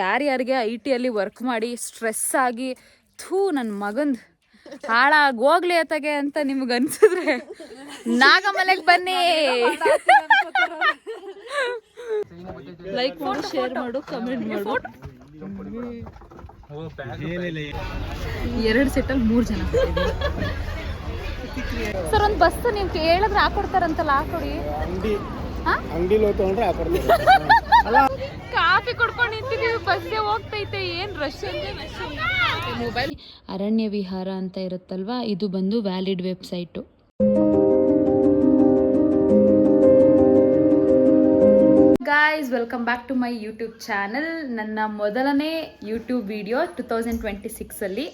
ಯಾರ್ಯಾರಿಗೆ IT work ಮಾಡಿ stress ಆಗಿ ನನ್ನ ಮಗಂದು ಹಾಳಾಗೋಗ್ಲಿ ಅತ್ತಗೆ ಅಂತ ನಿಮ್ಗೆ ಅನ್ಸಿದ್ರೆ ನಾಗಮಲೆಗೆ ಬನ್ನಿ. ಲೈಕ್ ಮಾಡು, ಶೇರ್ ಮಾಡು, ಕಮೆಂಟ್ ಮಾಡು. 2 ಸೆಟ್ಟಲ್ಲಿ 3 ಜನ. ಸರ್ ಒಂದು ಬಸ್ ನೀವು ಹೇಳಿದ್ರೆ ಹಾಕೊಡ್ತಾರಂತಲ್ಲ, ಹಾಕೊಡಿ. ಕಾಫಿ ಕುಡ್ಕೊಂಡು ನಿಂತಿದ್ದೀವಿ, ಬಸ್ಸೇ ಹೋಗ್ತೈತೆ. ಏನ್ ರಶ್ ಮೊಬೈಲ್. ಅರಣ್ಯ ವಿಹಾರ ಅಂತ ಇರುತ್ತಲ್ವಾ, ಇದು ಬಂದು valid website. Guys, welcome back to my YouTube channel. ನನ್ನ ಮೊದಲನೇ ಯೂಟ್ಯೂಬ್ ವಿಡಿಯೋ 2026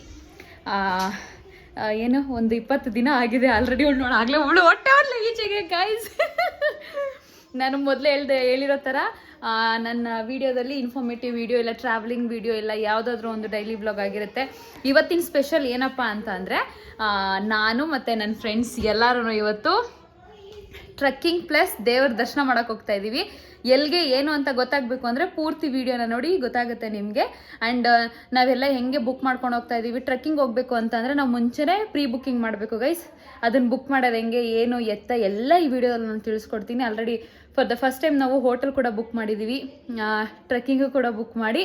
ಏನು ಒಂದು 20 ದಿನ ಆಗಿದೆ ಆಲ್ರೆಡಿ. ಆಗಲೇ ಹೊಟ್ಟೆ ಹೊರಲಿ ಈಚೆಗೆ ಗಾಯ್ಸ್. ನಾನು ಮೊದಲೇ ಹೇಳಿರೋ ಥರ ನನ್ನ ವೀಡಿಯೋದಲ್ಲಿ ಇನ್ಫಾರ್ಮೇಟಿವ್ ವಿಡಿಯೋ ಇಲ್ಲ, ಟ್ರಾವೆಲಿಂಗ್ ವಿಡಿಯೋ ಇಲ್ಲ, ಯಾವುದಾದ್ರೂ ಒಂದು ಡೈಲಿ ಬ್ಲಾಗ್ ಆಗಿರುತ್ತೆ. ಇವತ್ತಿನ ಸ್ಪೆಷಲ್ ಏನಪ್ಪ ಅಂತ ಅಂದರೆ, ನಾನು ಮತ್ತು ನನ್ನ ಫ್ರೆಂಡ್ಸ್ ಎಲ್ಲರೂ ಇವತ್ತು ಟ್ರೆಕ್ಕಿಂಗ್ ಪ್ಲಸ್ ದೇವರ ದರ್ಶನ ಮಾಡೋಕ್ಕೆ ಹೋಗ್ತಾ ಇದ್ದೀವಿ. ಎಲ್ಲಿಗೆ ಏನು ಅಂತ ಗೊತ್ತಾಗಬೇಕು ಅಂದರೆ ಪೂರ್ತಿ ವೀಡಿಯೋನ ನೋಡಿ ಗೊತ್ತಾಗುತ್ತೆ ನಿಮಗೆ. ಆ್ಯಂಡ್ ನಾವೆಲ್ಲ ಹೆಂಗೆ ಬುಕ್ ಮಾಡ್ಕೊಂಡು ಹೋಗ್ತಾ ಇದ್ದೀವಿ. ಟ್ರೆಕ್ಕಿಂಗ್ ಹೋಗಬೇಕು ಅಂತಂದರೆ ನಾವು ಮುಂಚೆನೇ ಪ್ರೀ ಬುಕ್ಕಿಂಗ್ ಮಾಡಬೇಕು ಗೈಸ್. ಅದನ್ನು ಬುಕ್ ಮಾಡೋದು ಹೆಂಗೆ, ಏನು ಎತ್ತ ಎಲ್ಲ ಈ ವಿಡಿಯೋದಲ್ಲಿ ನಾನು ತಿಳಿಸ್ಕೊಡ್ತೀನಿ. Already for the first time ನಾವು ಹೋಟೆಲ್ ಕೂಡ ಬುಕ್ ಮಾಡಿದ್ದೀವಿ, ಟ್ರೆಕ್ಕಿಂಗು ಕೂಡ ಬುಕ್ ಮಾಡಿ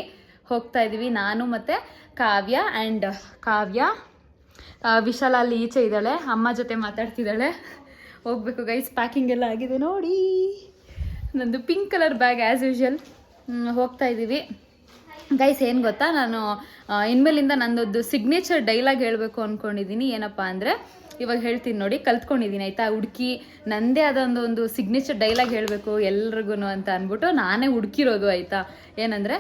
ಹೋಗ್ತಾ ಇದ್ದೀವಿ. ನಾನು ಮತ್ತು ಕಾವ್ಯ ವಿಶಾಲ ಅಲ್ಲಿ ಈಚೆ ಇದ್ದಾಳೆ, ಅಮ್ಮ ಜೊತೆ ಮಾತಾಡ್ತಿದ್ದಾಳೆ. ಹೋಗ್ಬೇಕು ಗೈಸ್. ಪ್ಯಾಕಿಂಗ್ ಎಲ್ಲ ಆಗಿದೆ ನೋಡಿ. ನಂದು pink colour bag as usual. ಹೋಗ್ತಾ ಇದ್ದೀವಿ ಗೈಸ್. ಏನು ಗೊತ್ತಾ, ನಾನು ಇನ್ಮೇಲಿಂದ ನನ್ನದು ಸಿಗ್ನೇಚರ್ ಡೈಲಾಗ್ ಹೇಳಬೇಕು ಅಂದ್ಕೊಂಡಿದ್ದೀನಿ. ಏನಪ್ಪ ಅಂದರೆ, ಇವಾಗ ಹೇಳ್ತೀನಿ ನೋಡಿ, ಕಲ್ತ್ಕೊಂಡಿದ್ದೀನಿ ಆಯಿತಾ. ಹುಡುಕಿ ನನ್ನದೇ ಆದ ಒಂದು ಸಿಗ್ನೇಚರ್ ಡೈಲಾಗ್ ಹೇಳಬೇಕು ಎಲ್ರಿಗೂ ಅಂತ ಅಂದ್ಬಿಟ್ಟು ನಾನೇ ಹುಡುಕಿರೋದು ಆಯಿತಾ. ಏನಂದರೆ,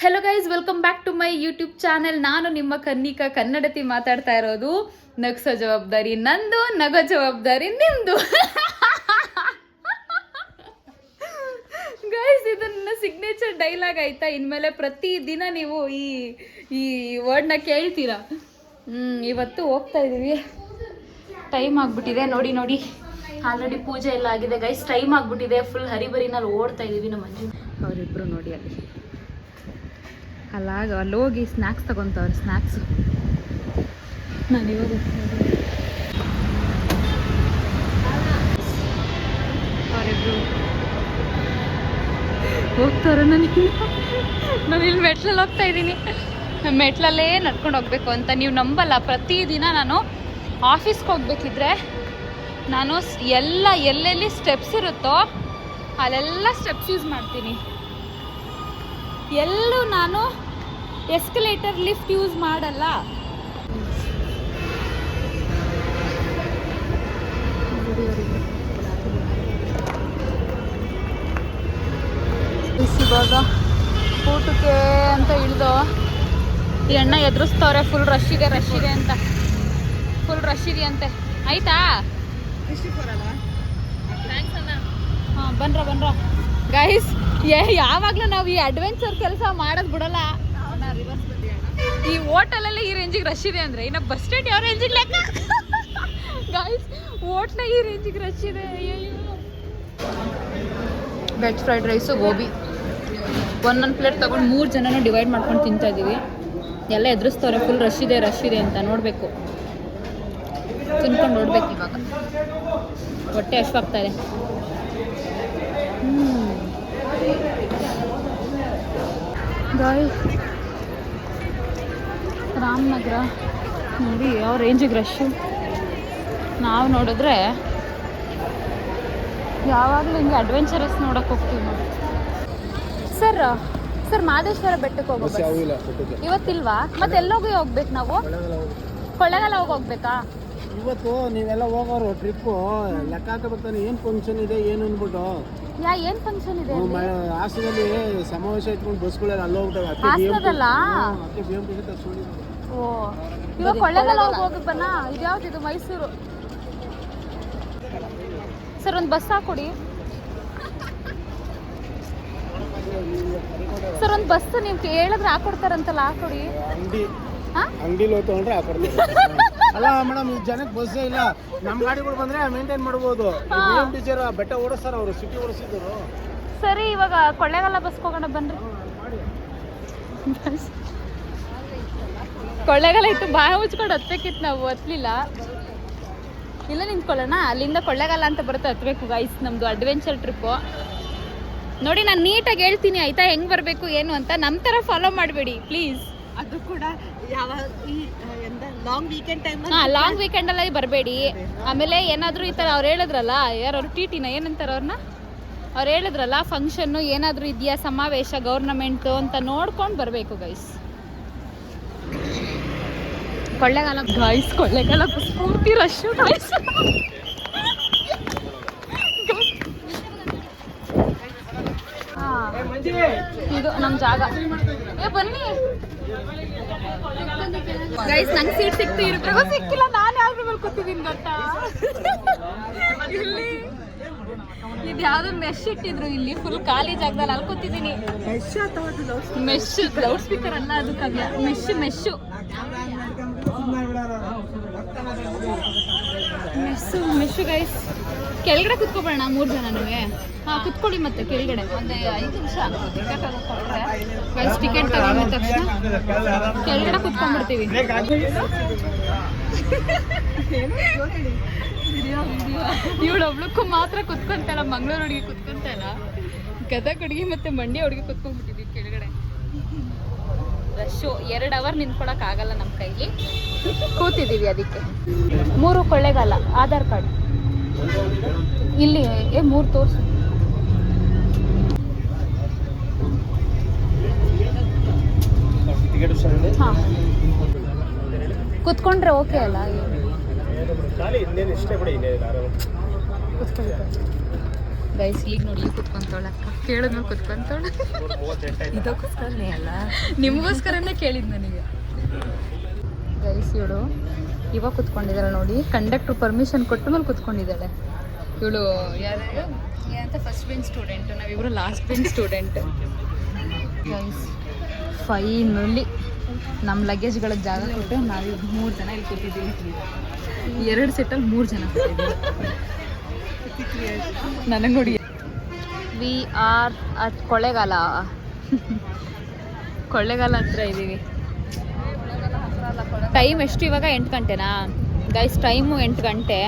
hello guys, welcome back to my YouTube channel. ನಾನು ನಿಮ್ಮ ಕನ್ನಿಕಾ ಕನ್ನಡತಿ ಮಾತಾಡ್ತಾ ಇರೋದು. ನಗ್ಸೋ ಜವಾಬ್ದಾರಿ ನಂದು, ನಗೋ ಜವಾಬ್ದಾರಿ ನಿಮ್ಮದು. ಗೈಸ್, ಇದು ನನ್ನ ಸಿಗ್ನೇಚರ್ ಡೈಲಾಗ್ ಆಯಿತಾ. ಇನ್ಮೇಲೆ ಪ್ರತಿದಿನ ನೀವು ಈ ವರ್ಡ್ನ ಕೇಳ್ತೀರಾ. ಇವತ್ತು ಹೋಗ್ತಾ ಇದ್ದೀವಿ. ಟೈಮ್ ಆಗಿಬಿಟ್ಟಿದೆ ನೋಡಿ. ಆಲ್ರೆಡಿ ಪೂಜೆ ಎಲ್ಲ ಆಗಿದೆ ಗೈಸ್. ಟೈಮ್ ಆಗಿಬಿಟ್ಟಿದೆ. ಫುಲ್ ಹರಿಬರಿನಲ್ಲಿ ಓಡ್ತಾ ಇದ್ದೀವಿ. ನಮ್ಮ ಮಂಜು ಅವರಿಬ್ಬರು ನೋಡಿ ಅಲ್ಲಿ ಹೋಗಿ ಸ್ನ್ಯಾಕ್ಸ್ ತಗೊತವ್ರೆ. ಸ್ನ್ಯಾಕ್ಸು ನಾನು ಇವಾಗ ಅವರಿಬ್ರು ಹೋಗ್ತಾರೆ. ನಾನು ಇಲ್ಲಿ ಮೆಟ್ಲಲ್ಲಿ ಹೋಗ್ತಾ ಇದ್ದೀನಿ. ಮೆಟ್ಲಲ್ಲೇ ನಡ್ಕೊಂಡು ಹೋಗ್ಬೇಕು ಅಂತ ನೀವು ನಂಬಲ್ಲ. ಪ್ರತಿದಿನ ನಾನು ಆಫೀಸ್ಗೆ ಹೋಗ್ಬೇಕಿದ್ರೆ ನಾನು ಎಲ್ಲೆಲ್ಲಿ ಸ್ಟೆಪ್ಸ್ ಇರುತ್ತೋ ಅಲ್ಲೆಲ್ಲ ಸ್ಟೆಪ್ಸ್ ಯೂಸ್ ಮಾಡ್ತೀನಿ. ಎಲ್ಲೂ ನಾನು ಎಸ್ಕಲೇಟರ್ ಲಿಫ್ಟ್ ಯೂಸ್ ಮಾಡಲ್ಲ. ಇವಾಗ ಊಟಕ್ಕೆ ಅಂತ ಇಳಿದು ಈ ಅಣ್ಣ ಎದುರಿಸ್ತವ್ರೆ. ಫುಲ್ ರಶ್ ಇದೆ ಅಂತ. ಫುಲ್ ರಶ್ ಇದೆಯಂತೆ. ಆಯ್ತಾ? ಹಾಂ, ಬನ್ರ ಗೈಸ್. ಯಾವಾಗಲೂ ನಾವು ಈ ಅಡ್ವೆಂಚರ್ ಕೆಲಸ ಮಾಡೋದು ಬಿಡಲ್ಲ. ಈ ಹೋಟೆಲಲ್ಲಿ ಈ ರೇಂಜಿಗೆ ರಶ್ ಇದೆ ಅಂದರೆ ಇನ್ನು ಬಸ್ ಸ್ಟ್ಯಾಂಡ್ ಯಾವ ರೇಂಜಿಗೆ ಲೆಕ್ಕ ಗೈಸ್. ಹೋಟ್ಲ ಈ ರೇಂಜಿಗೆ ರಶ್ ಇದೆ. ವೆಜ್ ಫ್ರೈಡ್ ರೈಸು, ಗೋಬಿ ಒಂದೊಂದು ಪ್ಲೇಟ್ ತೊಗೊಂಡು 3 ಜನನೂ ಡಿವೈಡ್ ಮಾಡ್ಕೊಂಡು ತಿಂತಾ ಇದ್ದೀವಿ. ಎಲ್ಲ ಎದುರಿಸ್ತವ್ರೆ ಫುಲ್ ರಶ್ ಇದೆ ಅಂತ. ನೋಡಬೇಕು, ತಿನ್ಕೊಂಡು ನೋಡ್ಬೇಕು. ಇವಾಗ ಹೊಟ್ಟೆ ಹಶ್ವಾಗ್ತಾ ಇದೆ. ರಾಮನಗರ ನೋಡಿ ಯಾವ ರೇಂಜಿಗೆ ರಶ್ಶು. ನಾವು ನೋಡಿದ್ರೆ ಯಾವಾಗಲೂ ಹಿಂಗೆ ಅಡ್ವೆಂಚರಸ್ ನೋಡೋಕೆ ಹೋಗ್ತೀವಿ ನೋಡಿ. ಸರ್ ಮಾದೇಶ್ವರ ಬೆಟ್ಟಕ್ಕೆ ಹೋಗ್ಬೇಕು ಇವತ್ತಿಲ್ವಾ? ಮತ್ತೆ ಎಲ್ಲೋಗಿ ಹೋಗ್ಬೇಕು ನಾವು? ಕೊಳ್ಳೇಗಾಲ ಹೋಗ್ಬೇಕಾ ಇವತ್ತು? ನೀವೆಲ್ಲ ಹೋಗೋರು ಟ್ರಿಪ್ಪು ಲೆಕ್ಕ ಹಾಕಬೇಕಾನೆ. ಏನು ಫಂಕ್ಷನ್ ಇದೆ ಏನು ಅಂದ್ಬಿಟ್ಟು. ಏನು ಫಂಕ್ಷನ್ ಇದೆ? ಹಾಸನದಲ್ಲಿ ಸಮಾವೇಶ ಇಟ್ಕೊಂಡು ಬಸ್ಗಳೆಲ್ಲ ಅಲ್ಲಿ ಹೋಗ್ತವೆ. ಹಾಸನದಲ್ಲ? ಓ, ಇವಾಗ ಕೊಳ್ಳೇಗಾಲ ಹೋಗಿ ಬನ್ನ. ಇದ್ಯಾವ್ದು? ಮೈಸೂರು. ಸರ್ ಒಂದು ಬಸ್ ಹಾಕೊಡಿ ಸರ್. ಒಂದು ಬಸ್ ನೀವು ಹೇಳಿದ್ರೆ ಹಾಕೊಡ್ತಾರಂತಲ್ಲ, ಹಾಕೊಡಿ. ಅಂಗಡಿಲಿ ಹೋಗಿ ತಗೊಂಡ್ರೆ ಹಾಕೊಡ್ತಾರೆ. ಅಲ್ಲ ಮೇಡಮ್, ಈ ಜನಕ್ಕೆ ಬಸ್ಸೇ ಇಲ್ಲ. ನಮ್ಮ ಗಾಡಿಗಳು ಬಂದ್ರೆ ಮೇಂಟೈನ್ ಮಾಡ್ಬೋದು. ಟೀಚರ್ ಬೆಟ್ಟ ಓಡಿಸ್ತಾರ, ಅವರು ಸಿಟಿ ಓಡಿಸಿದ್ರು. ಸರಿ, ಇವಾಗ ಕೊಳ್ಳೇಗಾಲ ಬಸ್ಗೆ ಹೋಗೋಣ ಬನ್ರಿ. ಕೊಳ್ಳೆಗಾಲ ಇತ್ತು, ಬಾಯ ಮುಚ್ಕೊಂಡು ಹತ್ಬೇಕಿತ್ತು, ನಾವು ಹತ್ಲಿಲ್ಲ. ಇಲ್ಲ ನಿಂತ್ಕೊಳ್ಳೋಣ, ಅಲ್ಲಿಂದ ಕೊಳ್ಳೆಗಾಲ ಅಂತ ಬರುತ್ತೆ, ಹತ್ಬೇಕು ಗೈಸ್. ನಮ್ಮದು ಅಡ್ವೆಂಚರ್ ಟ್ರಿಪ್ಪು ನೋಡಿ. ನಾನು ನೀಟಾಗಿ ಹೇಳ್ತೀನಿ ಆಯಿತಾ, ಹೆಂಗೆ ಬರಬೇಕು ಏನು ಅಂತ. ನಮ್ಮ ಥರ ಫಾಲೋ ಮಾಡಬೇಡಿ ಪ್ಲೀಸ್. ಅದು ಕೂಡ ಯಾವಾಗ ಲಾಂಗ್ ವೀಕೆಂಡ್ ಟೈಮ್. ಲಾಂಗ್ ವೀಕೆಂಡಲ್ಲಿ ಬರಬೇಡಿ. ಆಮೇಲೆ ಏನಾದರೂ ಈ ಥರ ಅವ್ರು ಹೇಳಿದ್ರಲ್ಲ, ಯಾರವ್ರು ಟಿಟಿನ ಏನಂತಾರೆ ಅವ್ರನ್ನ, ಅವ್ರು ಹೇಳಿದ್ರಲ್ಲ ಫಂಕ್ಷನ್ನು ಏನಾದರೂ ಇದೆಯಾ ಸಮಾವೇಶ ಗೌರ್ನಮೆಂಟು ಅಂತ ನೋಡ್ಕೊಂಡು ಬರಬೇಕು ಗೈಸ್. ಕೊಳ್ಳೆಗಾಲ ಗೈಸ್, ಕೊಳ್ಳೆಗಾಲ ಪೂರ್ತಿ ರಶ್ಶು ಗೈಸ್. ಇದು ನಮ್ಮ ಜಾಗ. ಬನ್ನಿ ಗೈಸ್, ನಂಗೆ ಸೀಟ್ ಸಿಕ್ತು, ಇರ್ಬೇಕು ಸಿಕ್ಕಿಲ್ಲ. ನಾನು ಯಾವ್ದ್ರ ಮೇಲೆ ಕೂತಿದ್ದೀನಿ ಗೊತ್ತಾ? ಇಲ್ಲಿ ಇದು ಯಾವ್ದೋ ಮೆಶ್ ಇಟ್ಟಿದ್ರು, ಇಲ್ಲಿ ಫುಲ್ ಖಾಲಿ ಜಾಗದಲ್ಲಿ ಅಲ್ಲಿ ಕೂತಿದ್ದೀನಿ. ಮೆಶ್ ಲೌಡ್ ಸ್ಪೀಕರ್ ಅಲ್ಲ, ಅದು Kavya mesh mesh mesh guys. ಕೆಳಗಡೆ ಕುತ್ಕೊಬೇಡ 3 ಜನನೂ. ಹಾಂ ಕುತ್ಕೊಳ್ಳಿ, ಮತ್ತೆ ಕೆಳಗಡೆ ಒಂದು 5 ನಿಮಿಷ ಟಿಕೆಟ್ ಕೊಟ್ಟರೆ ಗೈಸ್. ಟಿಕೆಟ್ ತಗೊಂಡ ತಕ್ಷಣ ಕೆಳಗಡೆ ಕುತ್ಕೊಂಡ್ಬಿಡ್ತೀವಿ. ಇವಳೊಬ್ಳಕ್ಕೂ ಮಾತ್ರ ಕುತ್ಕೊಂತಲ್ಲ, ಮಂಗಳೂರು ಹುಡುಗಿ ಕುತ್ಕೊಂತಲ್ಲ, ಗದಗ ಹುಡುಗಿ ಮತ್ತು ಮಂಡ್ಯ ಹುಡುಗಿ ಕುತ್ಕೊಂಡ್ಬಿಟ್ಟಿದ್ವಿ ಕೆಳಗಡೆ. ರಶ್ಶು 2 ಅವರ್ ನಿಂತ್ಕೊಳಕ್ಕಾಗಲ್ಲ ನಮ್ಮ ಕೈಲಿ, ಕೂತಿದ್ದೀವಿ ಅದಕ್ಕೆ. 3 ಕೊಳ್ಳೆಗಾಲ, ಆಧಾರ್ ಕಾರ್ಡ್ ಇಲ್ಲಿ 3 ತೋರಿಸು. ಹಾಂ ಕುತ್ಕೊಂಡ್ರೆ ಓಕೆ ಅಲ್ಲ? ಗೈಸ್ ಈಗ ನೋಡಿ ಕುತ್ಕೊಂತವಳಕ್ಕ, ಕೇಳಿದ್ಮೇಲೆ ಕುತ್ಕೊಂತವಳ. ಇದಕ್ಕೋಸ್ಕರನೇ ಅಲ್ಲ, ನಿಮಗೋಸ್ಕರನೇ ಕೇಳಿದ್ ನನಗೆ. ಗೈಸ್ ಇವಳು ಇವಾಗ ಕುತ್ಕೊಂಡಿದ್ದಾಳೆ ನೋಡಿ, ಕಂಡಕ್ಟ್ರು ಪರ್ಮಿಷನ್ ಕೊಟ್ಟ ಮೇಲೆ ಕುತ್ಕೊಂಡಿದ್ದಾಳೆ. ಇವಳು ಯಾರು ಏನಂತ ಫಸ್ಟ್ ಬೆಂಚ್ ಸ್ಟೂಡೆಂಟು, ನಾವಿಬ್ಬರು last bench student. Guys finally ನಮ್ಮ ಲಗೇಜ್ಗಳಿಗೆ ಜಾಗ ಕೊಟ್ಟು ನಾವೀಗ 3 ಜನ ಇಲ್ಲಿ ಕೂತಿದ್ದೀವಿ. 2 ಸೆಟ್ಟಲ್ಲಿ 3 ಜನ ಕೂತಿದ್ದೀವಿ. ನನಗೆ ನೋಡಿ, we are at Kollegal. Kollegal ಹತ್ರ ಇದ್ದೀವಿ. ಟೈಮ್ ಎಷ್ಟು ಇವಾಗ? 8 ಗಂಟೆನಾ ಗೈಸ್? ಟೈಮು 8 ಗಂಟೆ.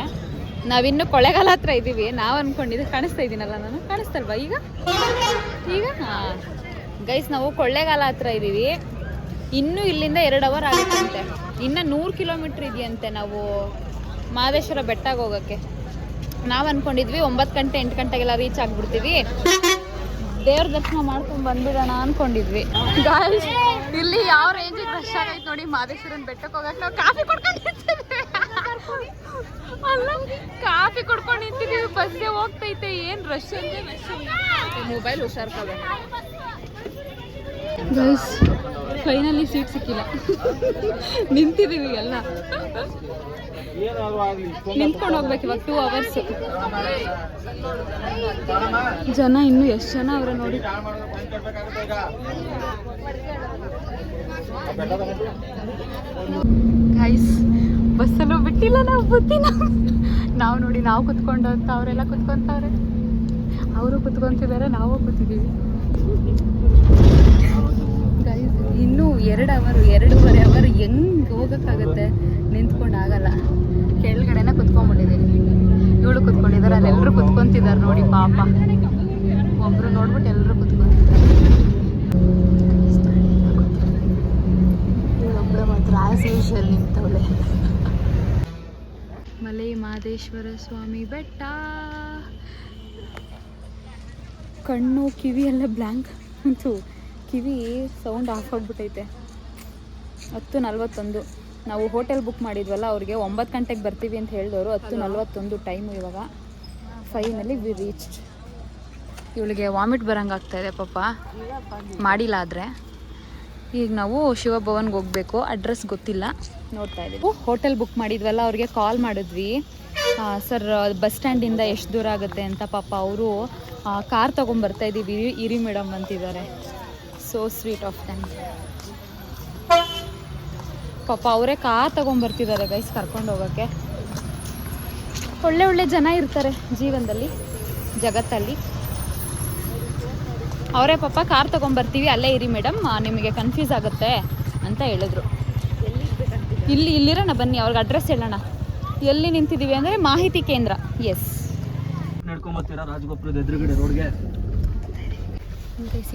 ನಾವಿನ್ನೂ ಕೊಳ್ಳೆಗಾಲ ಹತ್ರ ಇದ್ದೀವಿ. ನಾವು ಅಂದ್ಕೊಂಡಿದ್ದು ಕಾಣಿಸ್ತಾ ಇದ್ದೀನಲ್ಲ ನಾನು, ಕಾಣಿಸ್ತಲ್ವಾ ಈಗ? ಈಗ ಹಾಂ ಗೈಸ್, ನಾವು ಕೊಳ್ಳೆಗಾಲ ಹತ್ರ ಇದ್ದೀವಿ. ಇನ್ನೂ ಇಲ್ಲಿಂದ 2 ಅವರ್ ಆಗುತ್ತಂತೆ. ಇನ್ನು 100 ಕಿಲೋಮೀಟ್ರ್ ಇದೆಯಂತೆ ನಾವು ಮಹದೇಶ್ವರ ಬೆಟ್ಟಕ್ಕೆ ಹೋಗೋಕ್ಕೆ. ನಾವು ಅಂದ್ಕೊಂಡಿದ್ವಿ 9 ಗಂಟೆ 8 ಗಂಟೆಗೆಲ್ಲ ರೀಚ್ ಆಗಿಬಿಡ್ತೀವಿ, ದೇವ್ರ ದರ್ಶನ ಮಾಡ್ಕೊಂಡು ಬಂದ್ಬಿಡೋಣ ಅಂದ್ಕೊಂಡಿದ್ವಿ. ಗಾಯ್ಸ್ ಇಲ್ಲಿ ಯಾವ ರೇಂಜಿಗೆ ರಶ್ ಆಗೈತೆ ನೋಡಿ. ಮಹದೇಶ್ವರನ ಬೆಟ್ಟಕ್ಕೆ ಹೋಗಕ್ಕೆ ನಾವು ಕಾಫಿ ಕೊಡ್ಕೊಂಡು ನಿಂತಿದ್ದೀವಿ. ಅಲ್ಲ, ಕಾಫಿ ಕೊಡ್ಕೊಂಡು ನಿಂತಿದ್ದೀವಿ, ಬಸ್ಸೇ ಹೋಗ್ತೈತೆ. ಏನು ರಶ್ ಅಂದರೆ ರಶ್. ಮೊಬೈಲ್ ಹುಷಾರ್ಕೋಬೇಕು ಗೈಸ್. ಫೈನಲಿ ಸೀಟ್ ಸಿಕ್ಕಿಲ್ಲ, ನಿಂತಿದ್ದೀವಿ ಎಲ್ಲ. ನಿಂತ್ಕೊಂಡು ಹೋಗ್ಬೇಕು ಇವಾಗ 2 ಅವರ್ಸ್. ಜನ ಇನ್ನೂ ಎಷ್ಟು ಜನ ಅವರ ನೋಡಿ. ಗೈಸ್ ಬಸ್ಸಲ್ಲೂ ಬಿಟ್ಟಿಲ್ಲ ನಾವು, ಬುದ್ಧಿನ. ನಾವು ನೋಡಿ, ನಾವು ಕುತ್ಕೊಂಡು ಅಂತ ಅವರೆಲ್ಲ ಕುತ್ಕೊಂತವ್ರೆ, ಅವರು ಕುತ್ಕೊಂತಿದ್ದಾರೆ, ನಾವು ಕೂತಿದ್ದೀವಿ. ಗೈಸ್ ಇನ್ನೂ 2 ಅವರ್ 2.5 ಅವರ್ ಹೆಂಗೆ ಹೋಗೋಕ್ಕಾಗತ್ತೆ? ನಿಂತ್ಕೊಂಡು ಆಗಲ್ಲ. ಕೆಳಗಡೆನ ಕುತ್ಕೊಂಡ್ಬಿಟ್ಟಿದ್ದೀನಿ. ಇವಳು ಕುತ್ಕೊಂಡಿದ್ದಾರೆ, ಅಲ್ಲೆಲ್ಲರೂ ಕುತ್ಕೊಂತಿದ್ದಾರೆ ನೋಡಿ ಪಾಪ. ಒಬ್ಬರು ನೋಡ್ಬಿಟ್ಟು ಎಲ್ಲರೂ ಕುತ್ಕೊಂತಿದ್ದಾರೆ. ಇವಳೊಬ್ಬಳು ಮಾತ್ರ ಆಸೆಯಲ್ಲಿ ನಿಂತವಳೆ. ಮಲೆ ಮಹದೇಶ್ವರ ಸ್ವಾಮಿ ಬೆಟ್ಟ. ಕಣ್ಣು ಕಿವಿ ಎಲ್ಲ ಬ್ಲ್ಯಾಂಕ್ ಅಂತೂ, ಕಿವಿ ಸೌಂಡ್ ಆಫ್ ಆಗಿಬಿಟ್ಟೈತೆ. 10:41 ನಾವು ಹೋಟೆಲ್ ಬುಕ್ ಮಾಡಿದ್ವಲ್ಲ, ಅವ್ರಿಗೆ 9 ಗಂಟೆಗೆ ಬರ್ತೀವಿ ಅಂತ ಹೇಳಿದವರು. 10:41 ಟೈಮು ಇವಾಗ. Finally we reached. ಇವಳಿಗೆ ವಾಮಿಟ್ ಬರಂಗೆ ಆಗ್ತಾಯಿದೆ ಪಾಪ, ಮಾಡಿಲ್ಲ ಆದರೆ. ಈಗ ನಾವು ಶಿವಭವನ್ಗೆ ಹೋಗಬೇಕು, ಅಡ್ರೆಸ್ ಗೊತ್ತಿಲ್ಲ, ನೋಡ್ತಾ ಇದ್ದೀವಿ. ಹೋಟೆಲ್ ಬುಕ್ ಮಾಡಿದ್ವಲ್ಲ, ಅವ್ರಿಗೆ ಕಾಲ್ ಮಾಡಿದ್ವಿ. ಸರ್ ಬಸ್ ಸ್ಟ್ಯಾಂಡಿಂದ ಎಷ್ಟು ದೂರ ಆಗುತ್ತೆ ಅಂತ. ಪಾಪ ಅವರು ಕಾರ್ ತೊಗೊಂಬರ್ತಾ ಇದ್ದೀವಿ ಇರಿ ಮೇಡಮ್ ಅಂತಿದ್ದಾರೆ. So sweet of them. ಪಾಪ ಅವರೇ ಕಾರ್ ತೊಗೊಂಬರ್ತಿದ್ದಾರೆ ಗೈಸ್ ಕರ್ಕೊಂಡು ಹೋಗೋಕ್ಕೆ. ಒಳ್ಳೆ ಒಳ್ಳೆ ಜನ ಇರ್ತಾರೆ ಜೀವನದಲ್ಲಿ, ಜಗತ್ತಲ್ಲಿ. ಅವರೇ ಪಾಪ ಕಾರ್ ತೊಗೊಂಬರ್ತೀವಿ ಅಲ್ಲೇ ಇರಿ ಮೇಡಮ್, ನಿಮಗೆ ಕನ್ಫ್ಯೂಸ್ ಆಗುತ್ತೆ ಅಂತ ಹೇಳಿದ್ರು. ಇಲ್ಲಿರೋಣ ಬನ್ನಿ, ಅವ್ರಿಗೆ ಅಡ್ರೆಸ್ ಹೇಳೋಣ. ಎಲ್ಲಿ ನಿಂತಿದ್ದೀವಿ ಅಂದರೆ ಮಾಹಿತಿ ಕೇಂದ್ರ. ಎಸ್, ನಡ್ಕೊಂಬತ್ತೀರಾ ರಾಜಗೋಪುರದ ಎದುರುಗಡೆ ರೋಡ್ಗೆ.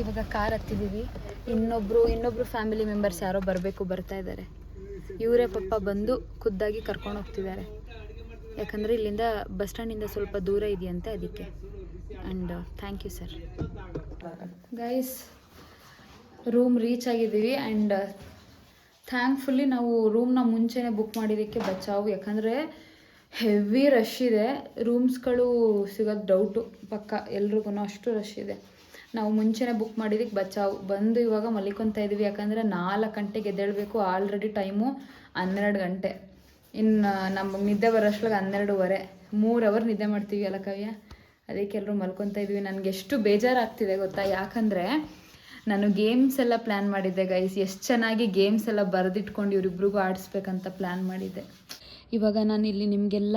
ಇವಾಗ ಕಾರ್ ಹತ್ತಿದ್ದೀವಿ. ಇನ್ನೊಬ್ರು ಫ್ಯಾಮಿಲಿ ಮೆಂಬರ್ಸ್ ಯಾರೋ ಬರ್ತಾ ಇದ್ದಾರೆ. ಇವರೇ ಪಾಪ ಬಂದು ಖುದ್ದಾಗಿ ಕರ್ಕೊಂಡು ಹೋಗ್ತಿದ್ದಾರೆ. ಯಾಕಂದರೆ ಇಲ್ಲಿಂದ ಬಸ್ ಸ್ಟ್ಯಾಂಡಿಂದ ಸ್ವಲ್ಪ ದೂರ ಇದೆಯಂತೆ, ಅದಕ್ಕೆ. And thank you sir. Guys, room reach ಆಗಿದ್ದೀವಿ. ಆ್ಯಂಡ್ ಥ್ಯಾಂಕ್ಫುಲ್ಲಿ ನಾವು ರೂಮ್ನ ಮುಂಚೆನೇ ಬುಕ್ ಮಾಡಿದ್ದಕ್ಕೆ ಬಚಾವು. ಯಾಕಂದರೆ ಹೆವಿ ರಶ್ ಇದೆ, ರೂಮ್ಸ್ಗಳು ಸಿಗೋದು ಡೌಟು ಪಕ್ಕ, ಎಲ್ರಿಗೂ ಅಷ್ಟು ರಶ್ ಇದೆ. ನಾವು ಮುಂಚೆನೇ ಬುಕ್ ಮಾಡಿದ್ದಕ್ಕೆ ಬಚಾವು. ಬಂದು ಇವಾಗ ಮಲಿಕೊತಾ ಇದ್ದೀವಿ. ಯಾಕಂದರೆ 4 ಗಂಟೆಗೆ ಎದ್ದೇಳಬೇಕು. ಆಲ್ರೆಡಿ ಟೈಮು 12 ಗಂಟೆ. ಇನ್ನು ನಮಗೆ ನಿದ್ದೆ ಬರೋಷ್ಟ್ರಾಗ 12:15. 3 ಅವರ್ ನಿದ್ದೆ ಮಾಡ್ತೀವಿ ಅಲ್ಲ ಕವ್ಯ. ಅದಕ್ಕೆ ಎಲ್ಲರೂ ಮಲ್ಕೊತಾ ಇದ್ವಿ. ನನಗೆ ಎಷ್ಟು ಬೇಜಾರಾಗ್ತಿದೆ ಗೊತ್ತಾ, ಯಾಕಂದರೆ ನಾನು ಗೇಮ್ಸ್ ಎಲ್ಲ ಪ್ಲ್ಯಾನ್ ಮಾಡಿದ್ದೆ ಗೈಸ್. ಎಷ್ಟು ಚೆನ್ನಾಗಿ ಗೇಮ್ಸ್ ಎಲ್ಲ ಬರೆದಿಟ್ಕೊಂಡು ಇವರಿಬ್ರಿಗೂ ಆಡಿಸ್ಬೇಕಂತ ಪ್ಲ್ಯಾನ್ ಮಾಡಿದ್ದೆ. ಇವಾಗ ನಾನು ಇಲ್ಲಿ ನಿಮಗೆಲ್ಲ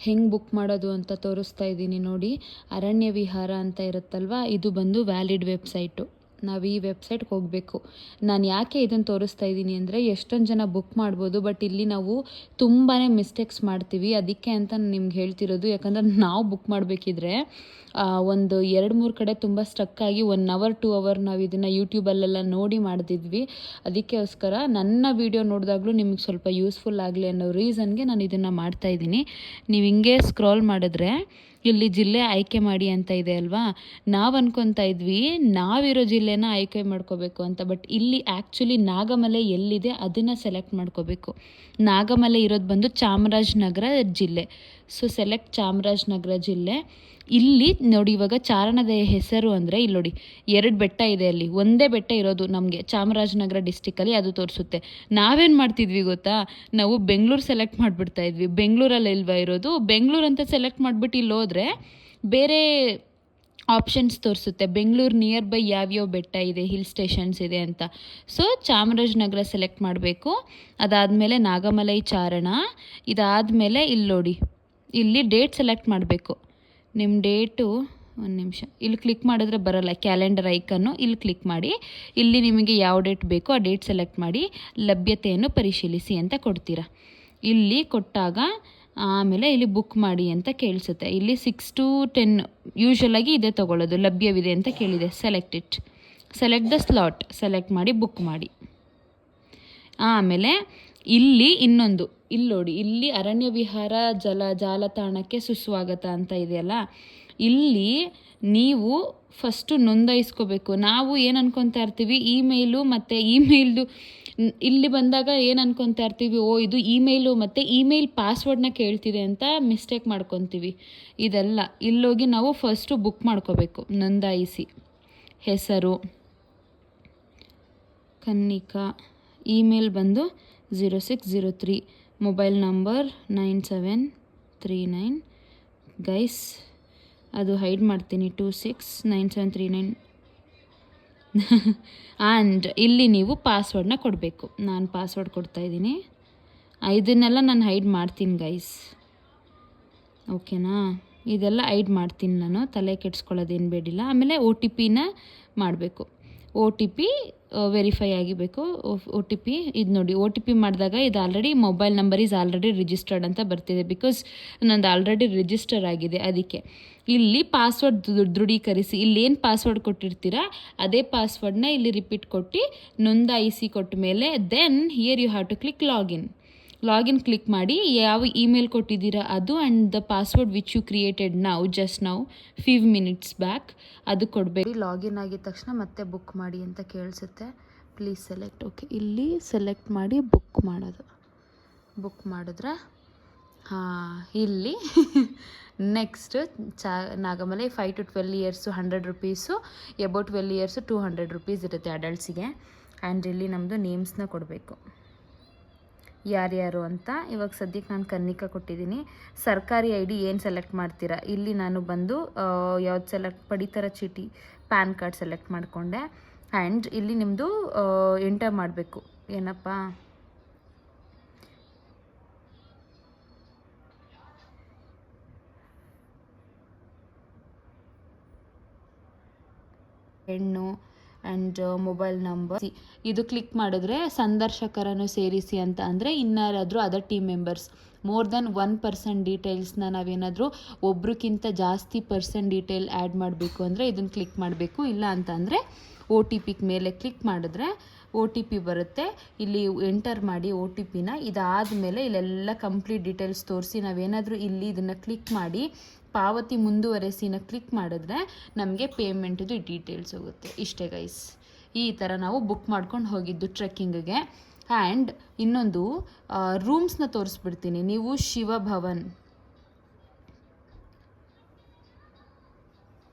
ಹೆಂಗೆ ಬುಕ್ ಮಾಡೋದು ಅಂತ ತೋರಿಸ್ತಾ ಇದ್ದೀನಿ ನೋಡಿ. ಅರಣ್ಯ ವಿಹಾರ ಅಂತ ಇರುತ್ತಲ್ವ, ಇದು ಬಂದು ವ್ಯಾಲಿಡ್ ವೆಬ್ಸೈಟು. ನಾವು ಈ ವೆಬ್ಸೈಟ್ಗೆ ಹೋಗಬೇಕು. ನಾನು ಯಾಕೆ ಇದನ್ನು ತೋರಿಸ್ತಾ ಇದ್ದೀನಿ ಅಂದರೆ, ಎಷ್ಟೊಂದು ಜನ ಬುಕ್ ಮಾಡ್ಬೋದು, ಬಟ್ ಇಲ್ಲಿ ನಾವು ತುಂಬಾ ಮಿಸ್ಟೇಕ್ಸ್ ಮಾಡ್ತೀವಿ. ಅದಕ್ಕೆ ಅಂತ ನಿಮ್ಗೆ ಹೇಳ್ತಿರೋದು. ಯಾಕಂದರೆ ನಾವು ಬುಕ್ ಮಾಡಬೇಕಿದ್ರೆ ಒಂದು 2-3 ಕಡೆ ತುಂಬ ಸ್ಟಕ್ಕಾಗಿ 1 ಅವರ್ 2 ಅವರ್ ನಾವು ಇದನ್ನು ಯೂಟ್ಯೂಬಲ್ಲೆಲ್ಲ ನೋಡಿ ಮಾಡ್ತಿದ್ವಿ. ಅದಕ್ಕೋಸ್ಕರ ನನ್ನ ವೀಡಿಯೋ ನೋಡಿದಾಗಲೂ ನಿಮಗೆ ಸ್ವಲ್ಪ ಯೂಸ್ಫುಲ್ ಆಗಲಿ ಅನ್ನೋ ರೀಸನ್ಗೆ ನಾನು ಇದನ್ನು ಮಾಡ್ತಾಯಿದ್ದೀನಿ. ನೀವು ಹಿಂಗೆ ಸ್ಕ್ರಾಲ್ ಮಾಡಿದ್ರೆ ಇಲ್ಲಿ ಜಿಲ್ಲೆ ಆಯ್ಕೆ ಮಾಡಿ ಅಂತ ಇದೆ ಅಲ್ವಾ. ನಾವು ಅನ್ಕೊತಾ ಇದ್ವಿ ನಾವಿರೋ ಜಿಲ್ಲೆನ ಆಯ್ಕೆ ಮಾಡ್ಕೋಬೇಕು ಅಂತ, ಬಟ್ ಇಲ್ಲಿ ಆ್ಯಕ್ಚುಲಿ ನಾಗಮಲೆ ಎಲ್ಲಿದೆ ಅದನ್ನು ಸೆಲೆಕ್ಟ್ ಮಾಡ್ಕೋಬೇಕು. ನಾಗಮಲೆ ಇರೋದು ಬಂದು ಚಾಮರಾಜನಗರ ಜಿಲ್ಲೆ. ಸೊ ಸೆಲೆಕ್ಟ್ ಚಾಮರಾಜನಗರ ಜಿಲ್ಲೆ. ಇಲ್ಲಿ ನೋಡಿ, ಇವಾಗ ಚಾರಣದ ಹೆಸರು ಅಂದರೆ ಇಲ್ಲಿ ನೋಡಿ 2 ಬೆಟ್ಟ ಇದೆ. ಅಲ್ಲಿ ಒಂದೇ ಬೆಟ್ಟ ಇರೋದು ನಮಗೆ ಚಾಮರಾಜನಗರ ಡಿಸ್ಟಿಕಲ್ಲಿ, ಅದು ತೋರಿಸುತ್ತೆ. ನಾವೇನು ಮಾಡ್ತಿದ್ವಿ ಗೊತ್ತಾ, ನಾವು ಬೆಂಗಳೂರು ಸೆಲೆಕ್ಟ್ ಮಾಡಿಬಿಡ್ತಾ ಇದ್ವಿ. ಬೆಂಗಳೂರಲ್ಲಿ ಇಲ್ವಾ ಇರೋದು, ಬೆಂಗಳೂರು ಅಂತ ಸೆಲೆಕ್ಟ್ ಮಾಡಿಬಿಟ್ಟು ಇಲ್ಲಿ ಹೋದರೆ ಬೇರೆ ಆಪ್ಷನ್ಸ್ ತೋರಿಸುತ್ತೆ. ಬೆಂಗಳೂರು ನಿಯರ್ ಬೈ ಯಾವ್ಯಾವ ಬೆಟ್ಟ ಇದೆ, ಹಿಲ್ ಸ್ಟೇಷನ್ಸ್ ಇದೆ ಅಂತ. ಸೊ ಚಾಮರಾಜನಗರ ಸೆಲೆಕ್ಟ್ ಮಾಡಬೇಕು. ಅದಾದಮೇಲೆ ನಾಗಮಲೈ ಚಾರಣ. ಇದಾದಮೇಲೆ ಇಲ್ಲಿ ನೋಡಿ, ಇಲ್ಲಿ ಡೇಟ್ ಸೆಲೆಕ್ಟ್ ಮಾಡಬೇಕು. ನಿಮ್ಮ ಡೇಟು, ಒಂದು ನಿಮಿಷ, ಇಲ್ಲಿ ಕ್ಲಿಕ್ ಮಾಡಿದ್ರೆ ಬರೋಲ್ಲ, ಕ್ಯಾಲೆಂಡರ್ ಐಕನ್ನು ಇಲ್ಲಿ ಕ್ಲಿಕ್ ಮಾಡಿ. ಇಲ್ಲಿ ನಿಮಗೆ ಯಾವ ಡೇಟ್ ಬೇಕೋ ಆ ಡೇಟ್ ಸೆಲೆಕ್ಟ್ ಮಾಡಿ, ಲಭ್ಯತೆಯನ್ನು ಪರಿಶೀಲಿಸಿ ಅಂತ ಕೊಡ್ತೀರಾ. ಇಲ್ಲಿ ಕೊಟ್ಟಾಗ ಆಮೇಲೆ ಇಲ್ಲಿ ಬುಕ್ ಮಾಡಿ ಅಂತ ಕೇಳಿಸುತ್ತೆ. ಇಲ್ಲಿ 6 to 10 ಯೂಶ್ವಲಾಗಿ ಇದೇ ತೊಗೊಳ್ಳೋದು. ಲಭ್ಯವಿದೆ ಅಂತ ಕೇಳಿದೆ. ಸೆಲೆಕ್ಟ್ ದ ಸ್ಲಾಟ್ ಸೆಲೆಕ್ಟ್ ಮಾಡಿ ಬುಕ್ ಮಾಡಿ. ಆಮೇಲೆ ಇಲ್ಲಿ ಇನ್ನೊಂದು, ಇಲ್ಲಿ ನೋಡಿ, ಇಲ್ಲಿ ಅರಣ್ಯ ವಿಹಾರ ಜಾಲತಾಣಕ್ಕೆ ಸುಸ್ವಾಗತ ಅಂತ ಇದೆಯಲ್ಲ, ಇಲ್ಲಿ ನೀವು ಫಸ್ಟು ನೋಂದಾಯಿಸ್ಕೋಬೇಕು. ನಾವು ಏನು ಅನ್ಕೊತಾ ಇರ್ತೀವಿ, ಇಮೇಲ್ದು ಇಲ್ಲಿ ಬಂದಾಗ ಏನು ಅನ್ಕೊತಾ ಇರ್ತೀವಿ, ಇದು ಇಮೇಲು ಮತ್ತು ಇಮೇಲ್ ಪಾಸ್ವರ್ಡ್ನ ಕೇಳ್ತಿದೆ ಅಂತ ಮಿಸ್ಟೇಕ್ ಮಾಡ್ಕೊತೀವಿ. ಇದೆಲ್ಲ ಇಲ್ಲೋಗಿ ನಾವು ಫಸ್ಟು ಬುಕ್ ಮಾಡ್ಕೋಬೇಕು. ನೋಂದಾಯಿಸಿ, ಹೆಸರು ಕನ್ನಿಕಾ, ಇಮೇಲ್ ಬಂದು 0603, ಮೊಬೈಲ್ ನಂಬರ್ 9739. ಗೈಸ್, ಅದು ಹೈಡ್ ಮಾಡ್ತೀನಿ, 269739. ಆ್ಯಂಡ್ ಇಲ್ಲಿ ನೀವು ಪಾಸ್ವರ್ಡ್ನ ಕೊಡಬೇಕು. ನಾನು ಪಾಸ್ವರ್ಡ್ ಕೊಡ್ತಾಯಿದ್ದೀನಿ. ಇದನ್ನೆಲ್ಲ ನಾನು ಹೈಡ್ ಮಾಡ್ತೀನಿ ಗೈಸ್, ಓಕೆನಾ. ಇದೆಲ್ಲ ಹೈಡ್ ಮಾಡ್ತೀನಿ ನಾನು, ತಲೆ ಕೆಡ್ಸ್ಕೊಳ್ಳೋದೇನು ಬೇಡಿಲ್ಲ. ಆಮೇಲೆ OTPನ ಮಾಡಬೇಕು. OTP verify ಆಗಿಬೇಕು. OTP ಇದು ನೋಡಿ, OTP ಮಾಡಿದಾಗ ಇದು already mobile number is already registered ಅಂತ ಬರ್ತಿದೆ. ಬಿಕಾಸ್ ನಂದು ಆಲ್ರೆಡಿ ರಿಜಿಸ್ಟರ್ ಆಗಿದೆ. ಅದಕ್ಕೆ ಇಲ್ಲಿ ಪಾಸ್ವರ್ಡ್ ದೃಢೀಕರಿಸಿ, ಇಲ್ಲೇನು ಪಾಸ್ವರ್ಡ್ ಕೊಟ್ಟಿರ್ತೀರಾ ಅದೇ ಪಾಸ್ವರ್ಡ್ನ ಇಲ್ಲಿ ರಿಪೀಟ್ ಕೊಟ್ಟು ನೋಂದಾಯಿಸಿ ಕೊಟ್ಟ ಮೇಲೆ then here you have to click login click ಮಾಡಿ. ಯಾವ ಇಮೇಲ್ ಕೊಟ್ಟಿದ್ದೀರಾ ಅದು and the password which you created just now 5 minutes back, ಅದು ಕೊಡಬೇಕು. ಲಾಗಿನ್ ಆಗಿದ ತಕ್ಷಣ ಮತ್ತೆ ಬುಕ್ ಮಾಡಿ ಅಂತ ಕೇಳಿಸುತ್ತೆ. Please select. ಓಕೆ, ಇಲ್ಲಿ ಸೆಲೆಕ್ಟ್ ಮಾಡಿ ಬುಕ್ ಮಾಡಿದ್ರೆ ಇಲ್ಲಿ next Nagamale 5 to 12 years 100 rupees, about 12 years 200 rupees ಇರುತ್ತೆ ಅಡಲ್ಟ್ಸಿಗೆ. ಆ್ಯಂಡ್ ಇಲ್ಲಿ ನಮ್ಮದು ನೇಮ್ಸ್ನ ಕೊಡಬೇಕು, ಯಾರ್ಯಾರು ಅಂತ. ಇವಾಗ ಸದ್ಯಕ್ಕೆ ನಾನು ಕನ್ನಿಕಾ ಕೊಟ್ಟಿದ್ದೀನಿ. ಸರ್ಕಾರಿ ID ಏನು ಸೆಲೆಕ್ಟ್ ಮಾಡ್ತೀರಾ, ಇಲ್ಲಿ ನಾನು ಬಂದು ಯಾವ್ದು ಪಡಿತರ ಚೀಟಿ, ಪ್ಯಾನ್ ಕಾರ್ಡ್ ಸೆಲೆಕ್ಟ್ ಮಾಡಿಕೊಂಡೆ. ಆ್ಯಂಡ್ ಇಲ್ಲಿ ನಿಮ್ಮದು ಎಂಟರ್ ಮಾಡಬೇಕು, ಏನಪ್ಪ ಹೆಣ್ಣು ಆ್ಯಂಡ್ ಮೊಬೈಲ್ ನಂಬರ್. ಇದು ಕ್ಲಿಕ್ ಮಾಡಿದ್ರೆ ಸಂದರ್ಶಕರನ್ನು ಸೇರಿಸಿ ಅಂತ ಅಂದರೆ ಇನ್ನಾರಾದರೂ other team members more than 1% ಡೀಟೇಲ್ಸ್ನ ನಾವೇನಾದರೂ ಒಬ್ರಿಗಿಂತ ಜಾಸ್ತಿ ಪರ್ಸನ್ ಡೀಟೇಲ್ ಆ್ಯಡ್ ಮಾಡಬೇಕು ಅಂದರೆ ಇದನ್ನು ಕ್ಲಿಕ್ ಮಾಡಬೇಕು. ಇಲ್ಲ ಅಂತಂದರೆ OTP ಮೇಲೆ ಕ್ಲಿಕ್ ಮಾಡಿದ್ರೆ OTP ಬರುತ್ತೆ. ಇಲ್ಲಿ ಎಂಟರ್ ಮಾಡಿ OTPನ. ಇದಾದಮೇಲೆ ಇಲ್ಲೆಲ್ಲ ಕಂಪ್ಲೀಟ್ ಡೀಟೇಲ್ಸ್ ತೋರಿಸಿ ನಾವೇನಾದರೂ ಇಲ್ಲಿ ಇದನ್ನು ಕ್ಲಿಕ್ ಮಾಡಿ ಪಾವತಿ ಮುಂದುವರೆಸಿನ ಕ್ಲಿಕ್ ಮಾಡಿದ್ರೆ ನಮಗೆ ಪೇಮೆಂಟಿದು ಡೀಟೇಲ್ಸ್ ಹೋಗುತ್ತೆ. ಇಷ್ಟೇ ಗೈಸ್, ಈ ಥರ ನಾವು ಬುಕ್ ಮಾಡ್ಕೊಂಡು ಹೋಗಿದ್ದು ಟ್ರೆಕ್ಕಿಂಗಿಗೆ. ಆ್ಯಂಡ್ ಇನ್ನೊಂದು ರೂಮ್ಸ್ನ ತೋರಿಸ್ಬಿಡ್ತೀನಿ. ನೀವು ಶಿವಭವನ್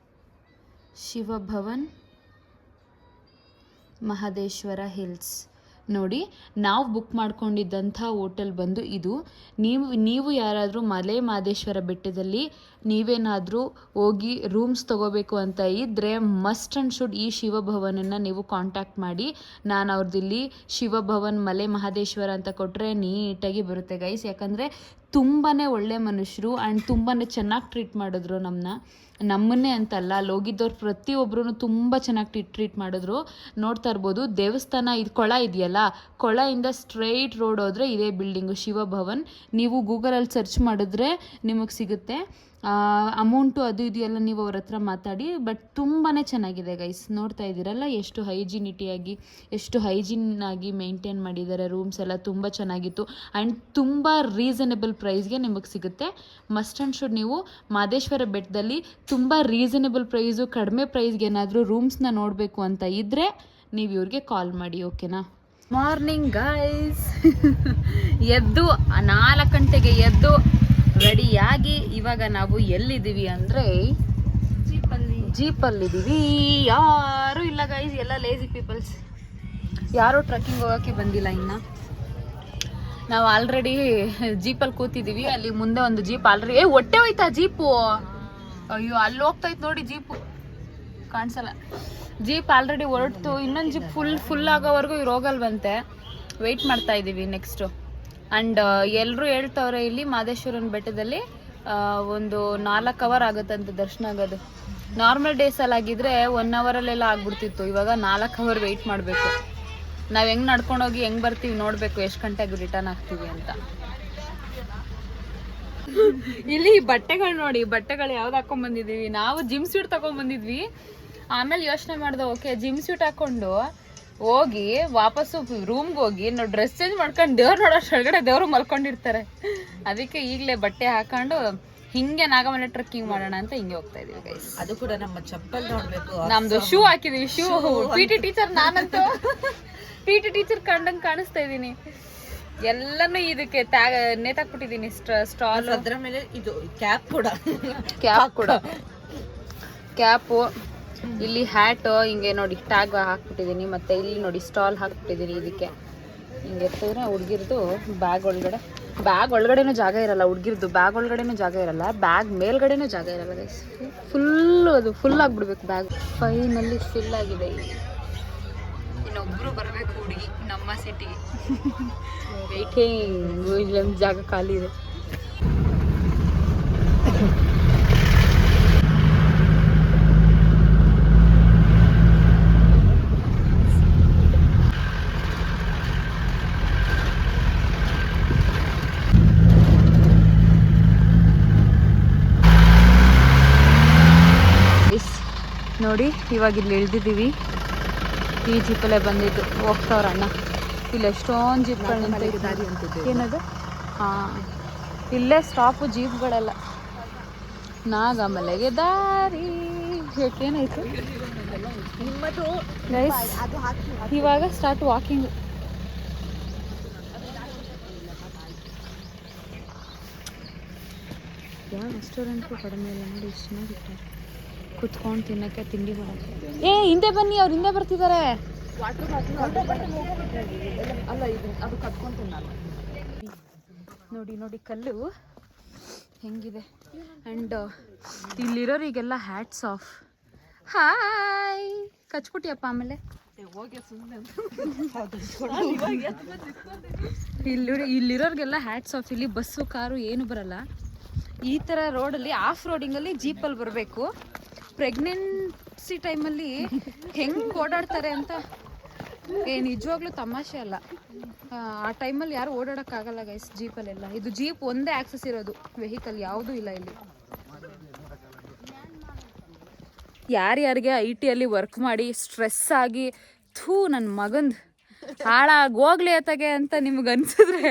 ಮಹದೇಶ್ವರ ಹಿಲ್ಸ್ ನೋಡಿ, ನಾವು ಬುಕ್ ಮಾಡ್ಕೊಂಡಿದ್ದಂಥ ಹೋಟೆಲ್ ಬಂದು ಇದು. ನೀವು ಯಾರಾದರೂ ಮಲೆ ಮಹದೇಶ್ವರ ಬೆಟ್ಟದಲ್ಲಿ ನೀವೇನಾದರೂ ಹೋಗಿ ರೂಮ್ಸ್ ತೊಗೋಬೇಕು ಅಂತ ಇದ್ದರೆ ಮಸ್ಟ್ ಆ್ಯಂಡ್ ಶುಡ್ ಈ ಶಿವಭವನನ್ನು ನೀವು ಕಾಂಟ್ಯಾಕ್ಟ್ ಮಾಡಿ. ನಾನು ಅವ್ರದ್ದಿಲ್ಲಿ ಶಿವಭವನ್ ಮಲೆ ಮಹದೇಶ್ವರ ಅಂತ ಕೊಟ್ಟರೆ ನೀಟಾಗಿ ಬರುತ್ತೆ ಗೈಸ್. ಯಾಕಂದರೆ ತುಂಬಾ ಒಳ್ಳೆ ಮನುಷ್ಯರು ಆ್ಯಂಡ್ ತುಂಬಾ ಚೆನ್ನಾಗಿ ಟ್ರೀಟ್ ಮಾಡಿದ್ರು ನಮ್ಮನ್ನೇ ಅಂತಲ್ಲ, ಅಲ್ಲಿ ಹೋಗಿದ್ದವ್ರು ಪ್ರತಿಯೊಬ್ಬರೂ ತುಂಬ ಚೆನ್ನಾಗಿ ಟ್ರೀಟ್ ಮಾಡಿದ್ರು. ನೋಡ್ತಾ ಇರ್ಬೋದು ದೇವಸ್ಥಾನ, ಇದು ಕೊಳ ಇದೆಯಲ್ಲ, ಕೊಳದಿಂದ ಸ್ಟ್ರೈಟ್ ರೋಡ್ ಹೋದರೆ ಇದೇ ಬಿಲ್ಡಿಂಗು ಶಿವಭವನ್. ನೀವು ಗೂಗಲಲ್ಲಿ ಸರ್ಚ್ ಮಾಡಿದ್ರೆ ನಿಮಗೆ ಸಿಗುತ್ತೆ. ಅಮೌಂಟು ಅದು ಇದೆಯಲ್ಲ ನೀವು ಅವ್ರ ಹತ್ರ ಮಾತಾಡಿ. ಬಟ್ ತುಂಬಾ ಚೆನ್ನಾಗಿದೆ ಗೈಸ್. ನೋಡ್ತಾ ಇದ್ದೀರಲ್ಲ ಎಷ್ಟು ಹೈಜಿನಿಟಿಯಾಗಿ, ಎಷ್ಟು ಹೈಜಿನ್ನಾಗಿ ಮೇಂಟೈನ್ ಮಾಡಿದ್ದಾರೆ. ರೂಮ್ಸ್ ಎಲ್ಲ ತುಂಬ ಚೆನ್ನಾಗಿತ್ತು ಆ್ಯಂಡ್ ತುಂಬ ರೀಸನಬಲ್ ಪ್ರೈಸ್ಗೆ ನಿಮಗೆ ಸಿಗುತ್ತೆ. ಮಸ್ಟ್ ಆ್ಯಂಡ್ ಶುಡ್ ನೀವು ಮಹದೇಶ್ವರ ಬೆಟ್ಟದಲ್ಲಿ ತುಂಬ ರೀಸನಬಲ್ ಪ್ರೈಸು, ಕಡಿಮೆ ಪ್ರೈಸ್ಗೆ ಏನಾದರೂ ರೂಮ್ಸ್ನ ನೋಡಬೇಕು ಅಂತ ಇದ್ದರೆ ನೀವು ಇವ್ರಿಗೆ ಕಾಲ್ ಮಾಡಿ. ಓಕೆನಾ? ಮಾರ್ನಿಂಗ್ ಗೈಸ್, ಎದ್ದು 4 ಗಂಟೆಗೆ ಎದ್ದು ರೆಡಿಯಾಗಿ ಇವಾಗ ನಾವು ಎಲ್ಲಿದ್ದೀವಿ ಅಂದರೆ ಜೀಪಲ್ಲಿದ್ದೀವಿ. ಯಾರೂ ಇಲ್ಲ ಗೈಸ್, ಎಲ್ಲ ಲೇಜಿ ಪೀಪಲ್ಸ್, ಯಾರೂ ಟ್ರೆಕ್ಕಿಂಗ್ ಹೋಗೋಕ್ಕೆ ಬಂದಿಲ್ಲ ಇನ್ನು. ನಾವು ಆಲ್ರೆಡಿ ಜೀಪಲ್ಲಿ ಕೂತಿದ್ದೀವಿ. ಅಲ್ಲಿ ಮುಂದೆ ಒಂದು ಜೀಪ್ ಆಲ್ರೆಡಿ ಹೊಟ್ಟೆ ಹೋಯ್ತಾ ಜೀಪು. ಅಯ್ಯೋ ಅಲ್ಲಿ ಹೋಗ್ತಾಯ್ತು ನೋಡಿ ಜೀಪು, ಕಾಣಿಸಲ್ಲ. ಜೀಪ್ ಆಲ್ರೆಡಿ ಹೊರಡ್ತು, ಇನ್ನೊಂದು ಜೀಪ್ ಫುಲ್ ಆಗೋವರೆಗೂ ಇವ್ರು ಹೋಗಲ್ವಂತೆ. ವೆಯ್ಟ್ ಮಾಡ್ತಾ ಇದ್ದೀವಿ ನೆಕ್ಸ್ಟು. ಆ್ಯಂಡ್ ಎಲ್ಲರೂ ಹೇಳ್ತವ್ರೆ ಇಲ್ಲಿ ಮಹದೇಶ್ವರನ ಬೆಟ್ಟದಲ್ಲಿ ಒಂದು 4 ಅವರ್ ಆಗುತ್ತಂತೆ ದರ್ಶನ ಆಗೋದು. ನಾರ್ಮಲ್ ಡೇಸಲ್ಲಾಗಿದ್ದರೆ 1 ಅವರಲ್ಲೆಲ್ಲ ಆಗ್ಬಿಡ್ತಿತ್ತು. ಇವಾಗ 4 ಅವರ್ ವೆಯ್ಟ್ ಮಾಡಬೇಕು. ನಾವು ಹೆಂಗೆ ನಡ್ಕೊಂಡೋಗಿ ಹೆಂಗೆ ಬರ್ತೀವಿ ನೋಡಬೇಕು, ಎಷ್ಟು ಗಂಟೆಗೆ ರಿಟರ್ನ್ ಆಗ್ತೀವಿ ಅಂತ. ಇಲ್ಲಿ ಬಟ್ಟೆಗಳು ನೋಡಿ, ಬಟ್ಟೆಗಳು ಯಾವ್ದು ಹಾಕೊಂಡ್ಬಂದಿದ್ದೀವಿ ನಾವು. ಜಿಮ್ ಸ್ಯೂಟ್ ತಗೊಂಡ್ಬಂದಿದ್ವಿ. ಆಮೇಲೆ ಯೋಚನೆ ಮಾಡ್ದೆ, ಓಕೆ ಜಿಮ್ ಸ್ಯೂಟ್ ಹಾಕ್ಕೊಂಡು ಹೋಗಿ ವಾಪಸ್ಸು ರೂಮ್ಗೆ ಹೋಗಿ ನಾವು ಡ್ರೆಸ್ ಚೇಂಜ್ ಮಾಡ್ಕೊಂಡು ದೇವ್ರು ನೋಡೋ ಒಳಗಡೆ ದೇವರು ಮಲ್ಕೊಂಡಿರ್ತಾರೆ. ಅದಕ್ಕೆ ಈಗಲೇ ಬಟ್ಟೆ ಹಾಕೊಂಡು ಹಿಂಗೆ ನಾಗಮಲೆ ಟ್ರೆಕ್ಕಿಂಗ್ ಮಾಡೋಣ ಅಂತ ಹಿಂಗೆ ಹೋಗ್ತಾ ಇದೀವಿ ಗೈಸ್. ಅದು ಕೂಡ ನಮ್ಮ ಚಪ್ಪಲ್ ನೋಡ್ಬೇಕು. ನಮ್ದು ಶೂ ಹಾಕಿದೀವಿ. ಶೂ PT ಟೀಚರ್, ನಾನಂತೂ PT ಟೀಚರ್ ಕಂಡಂಗೆ ಕಾಣಿಸ್ತಾ ಇದ್ದೀನಿ. ಎಲ್ಲನೂ ಇದಕ್ಕೆ ನೇತಾಕ್ಬಿಟ್ಟಿದ್ದೀನಿ. ಸ್ಟಾಲ್, ಅದರ ಮೇಲೆ ಇದು ಕ್ಯಾಪ್ ಕೂಡ ಕ್ಯಾಪು, ಇಲ್ಲಿ ಹ್ಯಾಟು ಹಿಂಗೆ ನೋಡಿ ಟ್ಯಾಗ್ ಹಾಕ್ಬಿಟ್ಟಿದ್ದೀನಿ. ಮತ್ತು ಇಲ್ಲಿ ನೋಡಿ ಸ್ಟಾಲ್ ಹಾಕ್ಬಿಟ್ಟಿದ್ದೀನಿ. ಇದಕ್ಕೆ ಹಿಂಗೆ ಎತ್ತಿದ್ರೆ ಹುಡುಗಿರ್ದು ಬ್ಯಾಗ್ ಒಳಗಡೆನೂ ಜಾಗ ಇರಲ್ಲ. ಹುಡುಗಿರ್ದು ಬ್ಯಾಗ್ ಒಳಗಡೆನೂ ಜಾಗ ಇರಲ್ಲ, ಬ್ಯಾಗ್ ಮೇಲ್ಗಡೆನೂ ಜಾಗ ಇರಲ್ಲ ಗೈಸ್. ಅದು ಫುಲ್ ಆಗಿಬಿಡ್ಬೇಕು ಬ್ಯಾಗ್. ಫೈನಲ್ಲಿ ಫಿಲ್ ಆಗಿದೆ. ಇನ್ನೊಬ್ಬರು ಬರಬೇಕು ಹುಡುಗಿ ನಮ್ಮ ಸಿಟಿಗೆ. ವೆಯ್ಟಿಂಗ್, ಇಲ್ಲೊಂದು ಜಾಗ ಖಾಲಿ ಇದೆ. ನೋಡಿ ಇವಾಗ ಇಲ್ಲಿ ಇಳಿದಿದ್ದೀವಿ. ಈ ಜೀಪಲ್ಲೇ ಬಂದಿದ್ದು ಹೋಗ್ತಾವ್ರ ಅಣ್ಣ. ಇಲ್ಲಿ ಎಷ್ಟೊಂದು ಜೀಪ್ಗಳು ನಿಂತಿದೆ. ಏನದು? ಹಾಂ, ಇಲ್ಲೇ ಸ್ಟಾಪು ಜೀಪ್ಗಳೆಲ್ಲ. ನಾಗಮಲೆಗೆ ದಾರಿ. ಏನಾಯ್ತು ಗೈಸ್? ಇವಾಗ ಸ್ಟಾರ್ಟ್ ವಾಕಿಂಗ್. ಯಾವ ರೆಸ್ಟೋರೆಂಟ್ಗೂ ಕಡಿಮೆ ಇಲ್ಲ ನೋಡಿ, ಎಷ್ಟು ಚೆನ್ನಾಗಿರ್ತಾರೆ. ಕುತ್ಕೊಂಡು ತಿನ್ನಕ್ಕೆ, ತಿಂಡಿ ಮಾಡೋಕ್ಕೆ. ಹಿಂದೆ ಬನ್ನಿ, ಅವ್ರು ಹಿಂದೆ ಬರ್ತಿದ್ದಾರೆ. ನೋಡಿ ಕಲ್ಲು ಹೆಂಗಿದೆ. ಆ್ಯಂಡ್ ಇಲ್ಲಿರೋರಿಗೆಲ್ಲ ಹ್ಯಾಟ್ಸ್ ಆಫ್. ಹಾಯ್, ಕಚ್ಬಿಟ್ಟಿಯಪ್ಪ. ಆಮೇಲೆ ಇಲ್ಲಿರೋರಿಗೆಲ್ಲ ಹ್ಯಾಟ್ಸ್ ಆಫ್. ಇಲ್ಲಿ ಬಸ್ಸು ಕಾರು ಏನು ಬರಲ್ಲ. ಈ ಥರ ರೋಡಲ್ಲಿ ಆಫ್ ರೋಡಿಂಗಲ್ಲಿ ಜೀಪಲ್ಲಿ ಬರಬೇಕು. ಪ್ರೆಗ್ನೆಂಟ್ ಸಿ ಟೈಮಲ್ಲಿ ಹೆಂಗೆ ಓಡಾಡ್ತಾರೆ ಅಂತ ನಿಜವಾಗ್ಲೂ ತಮಾಷೆ ಅಲ್ಲ. ಆ ಟೈಮಲ್ಲಿ ಯಾರು ಓಡಾಡೋಕ್ಕಾಗಲ್ಲ ಗೈಸ್ ಜೀಪಲ್ಲೆಲ್ಲ. ಇದು ಜೀಪ್ ಒಂದೇ ಆಕ್ಸಸ್ ಇರೋದು, ವೆಹಿಕಲ್ ಯಾವುದೂ ಇಲ್ಲ ಇಲ್ಲಿ. ಯಾರ್ಯಾರಿಗೆ IT ವರ್ಕ್ ಮಾಡಿ ಸ್ಟ್ರೆಸ್ ಆಗಿ ನನ್ನ ಮಗಂದು ಹಾಳಾಗೋಗ್ಲಿ ಅತ್ತಗೆ ಅಂತ ನಿಮ್ಗೆ ಅನ್ಸಿದ್ರೆ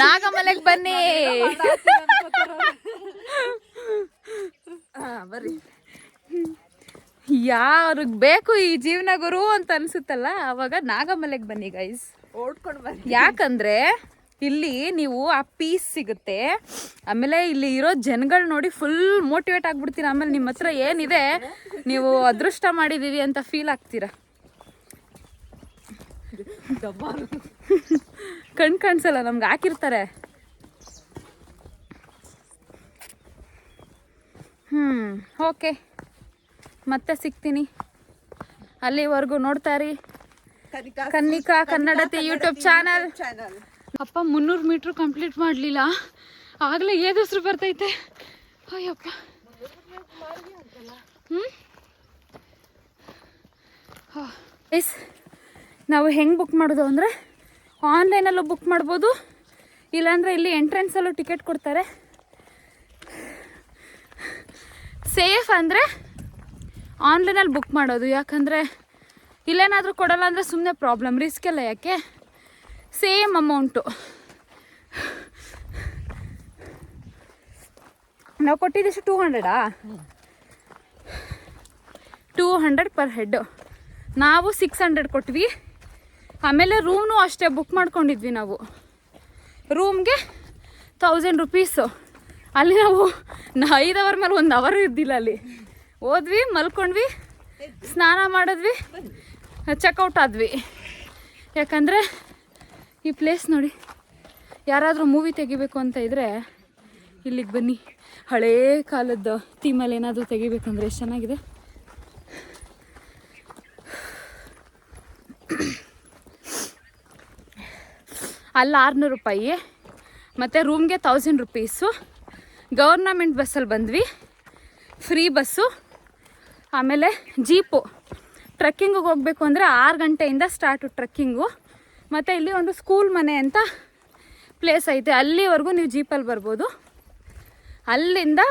ನಾಗಮಲೆಗೆ ಬನ್ನಿ. ಬರ್ರಿ. ಯಾರಿಗೆ ಬೇಕು ಈ ಜೀವನ ಗುರು ಅಂತ ಅನ್ಸುತ್ತಲ್ಲ ಅವಾಗ ನಾಗಮಲೆಗೆ ಬನ್ನಿ ಗೈಸ್. ಓಡ್ಕೊಂಡು ಬನ್ನಿ. ಯಾಕಂದ್ರೆ ಇಲ್ಲಿ ನೀವು ಆ ಪೀಸ್ ಸಿಗುತ್ತೆ. ಆಮೇಲೆ ಇಲ್ಲಿ ಇರೋ ಜನಗಳು ನೋಡಿ ಫುಲ್ ಮೋಟಿವೇಟ್ ಆಗ್ಬಿಡ್ತೀರಾ. ಆಮೇಲೆ ನಿಮ್ಮ ಹತ್ರ ಏನಿದೆ ನೀವು ಅದೃಷ್ಟ ಮಾಡಿದೀವಿ ಅಂತ ಫೀಲ್ ಆಗ್ತೀರಾ. ಕಾಣಿಸಲ್ಲ ನಮ್ಗೆ ಹಾಕಿರ್ತಾರೆ. ಓಕೆ, ಮತ್ತೆ ಸಿಗ್ತೀನಿ. ಅಲ್ಲಿವರೆಗೂ ನೋಡ್ತಾ ಇರಿ ಕನ್ನಿಕಾ ಕನ್ನಡತಿ ಯೂಟ್ಯೂಬ್ ಚಾನಲ್. ಅಪ್ಪ 300 ಮೀಟ್ರ್ ಕಂಪ್ಲೀಟ್ ಮಾಡಲಿಲ್ಲ, ಆಗಲೇ ಏಗಸ್ರು ಬರ್ತೈತೆ. ಅಯ್ಯಪ್ಪ. ಎಸ್, ನಾವು ಹೆಂಗೆ ಬುಕ್ ಮಾಡೋದು ಅಂದರೆ ಆನ್ಲೈನಲ್ಲೂ ಬುಕ್ ಮಾಡ್ಬೋದು, ಇಲ್ಲಾಂದರೆ ಇಲ್ಲಿ ಎಂಟ್ರೆನ್ಸಲ್ಲೂ ಟಿಕೆಟ್ ಕೊಡ್ತಾರೆ. ಸೇಫ್ ಅಂದರೆ ಆನ್ಲೈನಲ್ಲಿ ಬುಕ್ ಮಾಡೋದು. ಯಾಕಂದರೆ ಇಲ್ಲೇನಾದರೂ ಕೊಡಲ್ಲ ಅಂದರೆ ಸುಮ್ಮನೆ ಪ್ರಾಬ್ಲಮ್, ರಿಸ್ಕ್ ಎಲ್ಲ ಯಾಕೆ. ಸೇಮ್ ಅಮೌಂಟು ನಾವು ಕೊಟ್ಟಿದ್ದಷ್ಟು 200 ಪರ್ ಹೆಡ್ಡು. ನಾವು 600 ಕೊಟ್ವಿ. ಆಮೇಲೆ ರೂಮ್ನು ಅಷ್ಟೇ ಬುಕ್ ಮಾಡ್ಕೊಂಡಿದ್ವಿ ನಾವು. ರೂಮ್ಗೆ 1000 ರೂಪೀಸು. ಅಲ್ಲಿ ನಾವು 5 ಅವರ್ ಮೇಲೆ 1 ಅವರ್ ಇದ್ದಿಲ್ಲ. ಅಲ್ಲಿ ಹೋದ್ವಿ, ಮಲ್ಕೊಂಡ್ವಿ, ಸ್ನಾನ ಮಾಡಿದ್ವಿ, ಚೆಕ್ಔಟ್ ಆದ್ವಿ. ಯಾಕಂದರೆ ಈ ಪ್ಲೇಸ್ ನೋಡಿ, ಯಾರಾದರೂ ಮೂವಿ ತೆಗಿಬೇಕು ಅಂತ ಇದ್ದರೆ ಇಲ್ಲಿಗೆ ಬನ್ನಿ. ಹಳೇ ಕಾಲದ ಥೀಮಲ್ಲಿ ಏನಾದರೂ ತೆಗಿಬೇಕಂದ್ರೆ ಎಷ್ಟು ಚೆನ್ನಾಗಿದೆ. ಅಲ್ಲಿ 600 ರೂಪಾಯಿ ಮತ್ತು ರೂಮ್ಗೆ 1000 ರೂಪೀಸು. ಗೌರ್ನಮೆಂಟ್ ಬಸ್ಸಲ್ಲಿ ಬಂದ್ವಿ, ಫ್ರೀ ಬಸ್ಸು. ಆಮೇಲೆ ಜೀಪು. ಟ್ರೆಕ್ಕಿಂಗಿಗೆ ಹೋಗಬೇಕು ಅಂದರೆ 6 ಗಂಟೆಯಿಂದ ಸ್ಟಾರ್ಟು ಟ್ರೆಕ್ಕಿಂಗು. ಮತ್ತು ಇಲ್ಲಿ ಒಂದು ಸ್ಕೂಲ್ ಮನೆ ಅಂತ ಪ್ಲೇಸ್ ಐತೆ, ಅಲ್ಲಿವರೆಗೂ ನೀವು ಜೀಪಲ್ಲಿ ಬರ್ಬೋದು. ಅಲ್ಲಿಂದ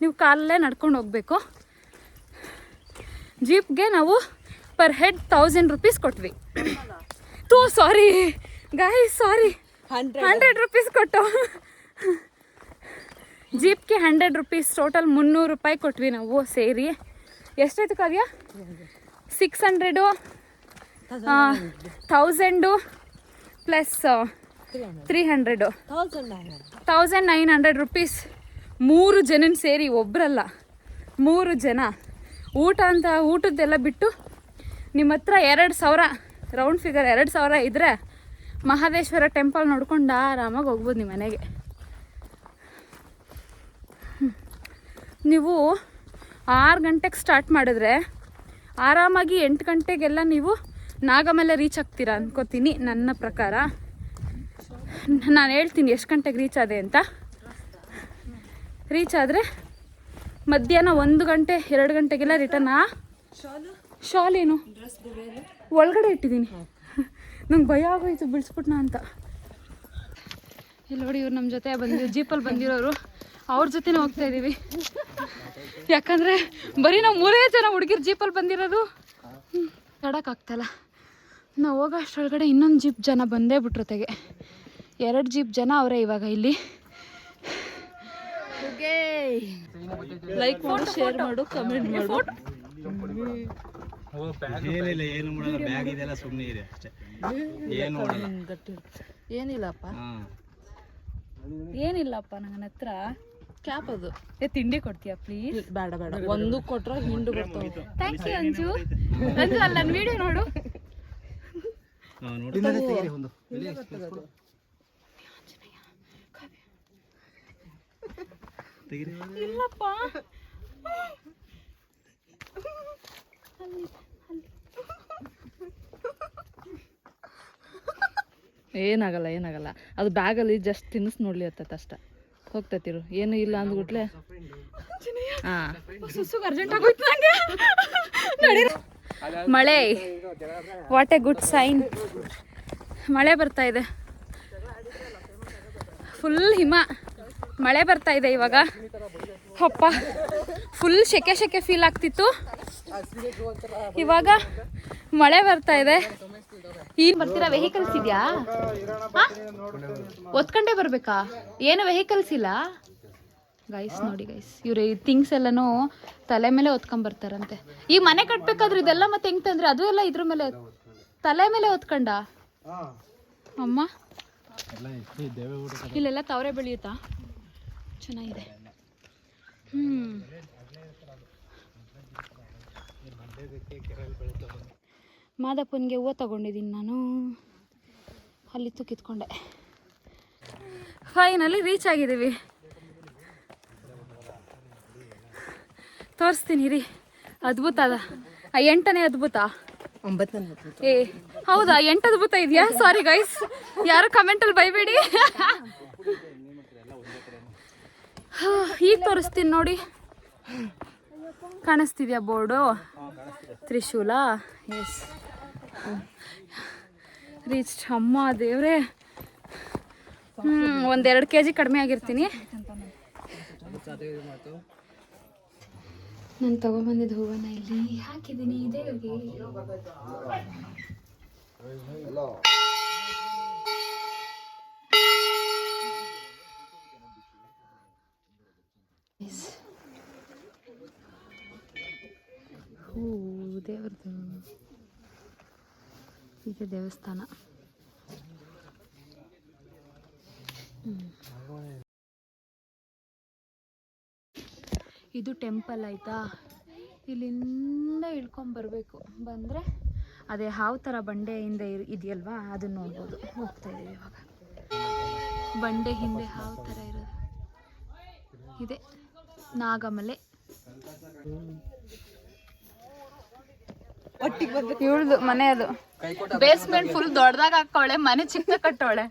ನೀವು ಕಾಲಲ್ಲೇ ನಡ್ಕೊಂಡು ಹೋಗಬೇಕು. ಜೀಪ್ಗೆ ನಾವು ಪರ್ ಹೆಡ್ 1000 ರೂಪೀಸ್ ಕೊಟ್ವಿ. ಸಾರಿ ಗಾಯ್ಸ್, ಸಾರಿ, 100 ರೂಪೀಸ್ ಕೊಟ್ಟು ಜೀಪ್ಗೆ 100 ರೂಪೀಸ್. ಟೋಟಲ್ 300 ರೂಪಾಯಿ ಕೊಟ್ವಿ ನಾವು ಸೇರಿ. ಎಷ್ಟಾಯ್ತು ಕಾವ್ಯ? 600, 1000 ಪ್ಲಸ್ 300, 1900 ರೂಪೀಸ್. 3 ಜನ ಸೇರಿ, ಒಬ್ಬರಲ್ಲ 3 ಜನ. ಊಟದ್ದೆಲ್ಲ ಬಿಟ್ಟು ನಿಮ್ಮ ಹತ್ರ 2000 ರೌಂಡ್ ಫಿಗರ್ 2000 ಇದ್ದರೆ ಮಹದೇಶ್ವರ ಟೆಂಪಲ್ ನೋಡ್ಕೊಂಡು ಆರಾಮಾಗಿ ಹೋಗ್ಬೋದು ನಿಮ್ಮ ಮನೆಗೆ. ನೀವು 6 ಗಂಟೆಗೆ ಸ್ಟಾರ್ಟ್ ಮಾಡಿದ್ರೆ ಆರಾಮಾಗಿ 8 ಗಂಟೆಗೆಲ್ಲ ನೀವು ನಾಗಮಲೆ ರೀಚ್ ಆಗ್ತೀರಾ ಅನ್ಕೋತೀನಿ ನನ್ನ ಪ್ರಕಾರ. ನಾನು ಹೇಳ್ತೀನಿ ಎಷ್ಟು ಗಂಟೆಗೆ ರೀಚ್ ಆದೆ ಅಂತ. ರೀಚ್ ಆದರೆ ಮಧ್ಯಾಹ್ನ 1 ಗಂಟೆ 2 ಗಂಟೆಗೆಲ್ಲ ರಿಟರ್ನ್. ಶಾಲ್ ಏನು ಒಳಗಡೆ ಇಟ್ಟಿದ್ದೀನಿ, ನಂಗೆ ಭಯ ಆಗೋಯ್ತು ಬಿಡಿಸ್ಬಿಟ್ನ ಅಂತ. ಇಲ್ಲಿ ನೋಡಿ, ಇವ್ರು ನಮ್ಮ ಜೊತೆ ಜೀಪಲ್ಲಿ ಬಂದಿರೋರು, ಅವ್ರ ಜೊತೆನೇ ಹೋಗ್ತಾ ಇದ್ದೀವಿ. ಯಾಕಂದರೆ ಬರೀ ನಾವು 3 ಜನ ಹುಡುಗಿರು ಜೀಪಲ್ಲಿ ಬಂದಿರೋದು. ತಡೋಕ್ಕಾಗ್ತಲ್ಲ. ನಾವು ಹೋಗೋ ಅಷ್ಟರೊಳಗಡೆ ಇನ್ನೊಂದು ಜೀಪ್ ಜನ ಬಂದೇ ಬಿಟ್ರೊತೆಗೆ. 2 ಜೀಪ್ ಜನ ಅವರೇ ಇವಾಗ ಇಲ್ಲಿ. ಲೈಕ್ ಮಾಡು, ಶೇರ್ ಮಾಡು, ಕಮೆಂಟ್ ಮಾಡು. ಏನಿಲ್ಲ, ಏನು ಮಾಡಲ್ಲ, ಬ್ಯಾಗ್ ಇದೆಲ್ಲ ಸುಮ್ಮನೆ ಇದೆ ಅಷ್ಟೇ, ಏನು ಮಾಡಲ್ಲ. ಏನಿಲ್ಲಪ್ಪ, ಏನಿಲ್ಲಪ್ಪ ನನ್ನ ಹತ್ರ ಕ್ಯಾಪ್ ಅದು. ತಿಂಡಿ ಕೊಡ್ತೀಯಾ ಪ್ಲೀಸ್? ಬೇಡ ಬೇಡ, 1 ಕೊಟ್ರೆ ಹಿಂಡು ಬರ್ತಾವೆ. Thank you Anju. ಅಂಜು ಅಲ್ಲ, ನನ್ನ ವಿಡಿಯೋ ನೋಡು. ಇಲ್ಲಪ್ಪ, ಏನಾಗಲ್ಲ, ಏನಾಗಲ್ಲ. ಅದು ಬ್ಯಾಗಲ್ಲಿ ಜಸ್ಟ್ ತಿನ್ನಿಸ್ ನೋಡ್ಲಿ ಅತ್ತ ಅಷ್ಟ. ಹೋಗ್ತತಿರು ಏನು ಇಲ್ಲ ಅಂದ್ಬಿಟ್ಲೆ ಹಾಂ ಸುಸುಗ್ ಅರ್ಜೆಂಟ್ ಆಗೋಯ್ತು ನಂಗೆ ನಡೀರಿ. ಮಳೆ, ವಾಟ್ ಎ ಗುಡ್ ಸೈನ್. ಮಳೆ ಬರ್ತಾ ಇದೆ, ಫುಲ್ ಹಿಮ. ಮಳೆ ಬರ್ತಾ ಇದೆ ಇವಾಗ. ಅಪ್ಪ ಫುಲ್ ಸೆಕೆ ಫೀಲ್ ಆಗ್ತಿತ್ತು, ಇವಾಗ ಮಳೆ ಬರ್ತಾ ಇದೆ. ಈಗ ಬರ್ತೀರಾ? ವೆಹಿಕಲ್ಸ್ ಇದೆಯಾ? ಒತ್ಕೊಂಡೇ ಬರ್ಬೇಕಾ? ಏನು ವೆಹಿಕಲ್ಸ್ ಇಲ್ಲ ಗೈಸ್. ನೋಡಿ ಗೈಸ್, ಇವ್ರು ಈ ಥಿಂಗ್ಸ್ ಎಲ್ಲನೂ ತಲೆ ಮೇಲೆ ಹೊತ್ಕೊಂಡ್ಬರ್ತಾರಂತೆ. ಈಗ ಮನೆ ಕಟ್ಬೇಕಾದ್ರೆ ಇದೆಲ್ಲ ಮತ್ತೆ ಹೆಂಗ್ ತಂದ್ರೆ? ಅದು ಎಲ್ಲ ಇದ್ರ ಮೇಲೆ ತಲೆ ಮೇಲೆ ಹೊತ್ಕೊಂಡ ಅಮ್ಮ. ಇಲ್ಲೆಲ್ಲ ತವರೆ ಬೆಳೆಯುತ್ತಾ? ಚೆನ್ನಾಗಿದೆ. ಮಾದಪ್ಪನಿಗೆ ಹೂವು ತಗೊಂಡಿದ್ದೀನಿ ನಾನು, ಅಲ್ಲಿತ್ತು ಕಿತ್ಕೊಂಡೆ. ಫೈನಲಿ ರೀಚ್ ಆಗಿದ್ದೀವಿ. ತೋರಿಸ್ತೀನಿ ರೀ, ಅದ್ಭುತ ಅದ. 8ನೇ ಅದ್ಭುತ. ಏ ಹೌದಾ, 8 ಅದ್ಭುತ ಇದೆಯಾ? ಸಾರಿ ಗೈಸ್, ಯಾರು ಕಮೆಂಟಲ್ಲಿ ಬೈಬೇಡಿ. ಈಗ ತೋರಿಸ್ತೀನಿ ನೋಡಿ, ಕಾಣಿಸ್ತಿದ್ಯಾ ಬೋರ್ಡು? ತ್ರಿಶೂಲ. Yes, reach. ಅಮ್ಮ ದೇವ್ರೆ, 1-2 kg ಕಡಿಮೆ ಆಗಿರ್ತೀನಿ. ನಾನು ತಗೊಂಬಂದಿದ್ದ ಹೂವನ್ನ ಇಲ್ಲಿ ಹಾಕಿದ್ದೀನಿ ದೇವ್ರಿಗೆ. ಹೂ ದೇವ್ರದ್ದು, ಇದೆ ದೇವಸ್ಥಾನ. ಇದು ಟೆಂಪಲ್ ಆಯಿತಾ. ಇಲ್ಲಿಂದ ಇಳ್ಕೊಂಬರ್ಬೇಕು. ಬಂದರೆ ಅದೇ ಹಾವು ಥರ ಬಂಡೆಯಿಂದ ಇದೆಯಲ್ವಾ, ಅದನ್ನ ನೋಡ್ಬೋದು. ಹೋಗ್ತಾ ಇದ್ದೀವಿ ಇವಾಗ. ಬಂಡೆ ಹಿಂದೆ ಹಾವು ಥರ ಇರೋದು ಇದೆ, ನಾಗಮಲೆ. ಇವಳ್ದು ಮನೆ ಅದು. ಬೇಸ್ಮೆಂಟ್ ಫುಲ್ ದೊಡ್ಡದಾಗ ಹಾಕೋಳೆ, ಮನೆ ಚಿಕ್ಕ ಕಟ್ಟೋಳೆ.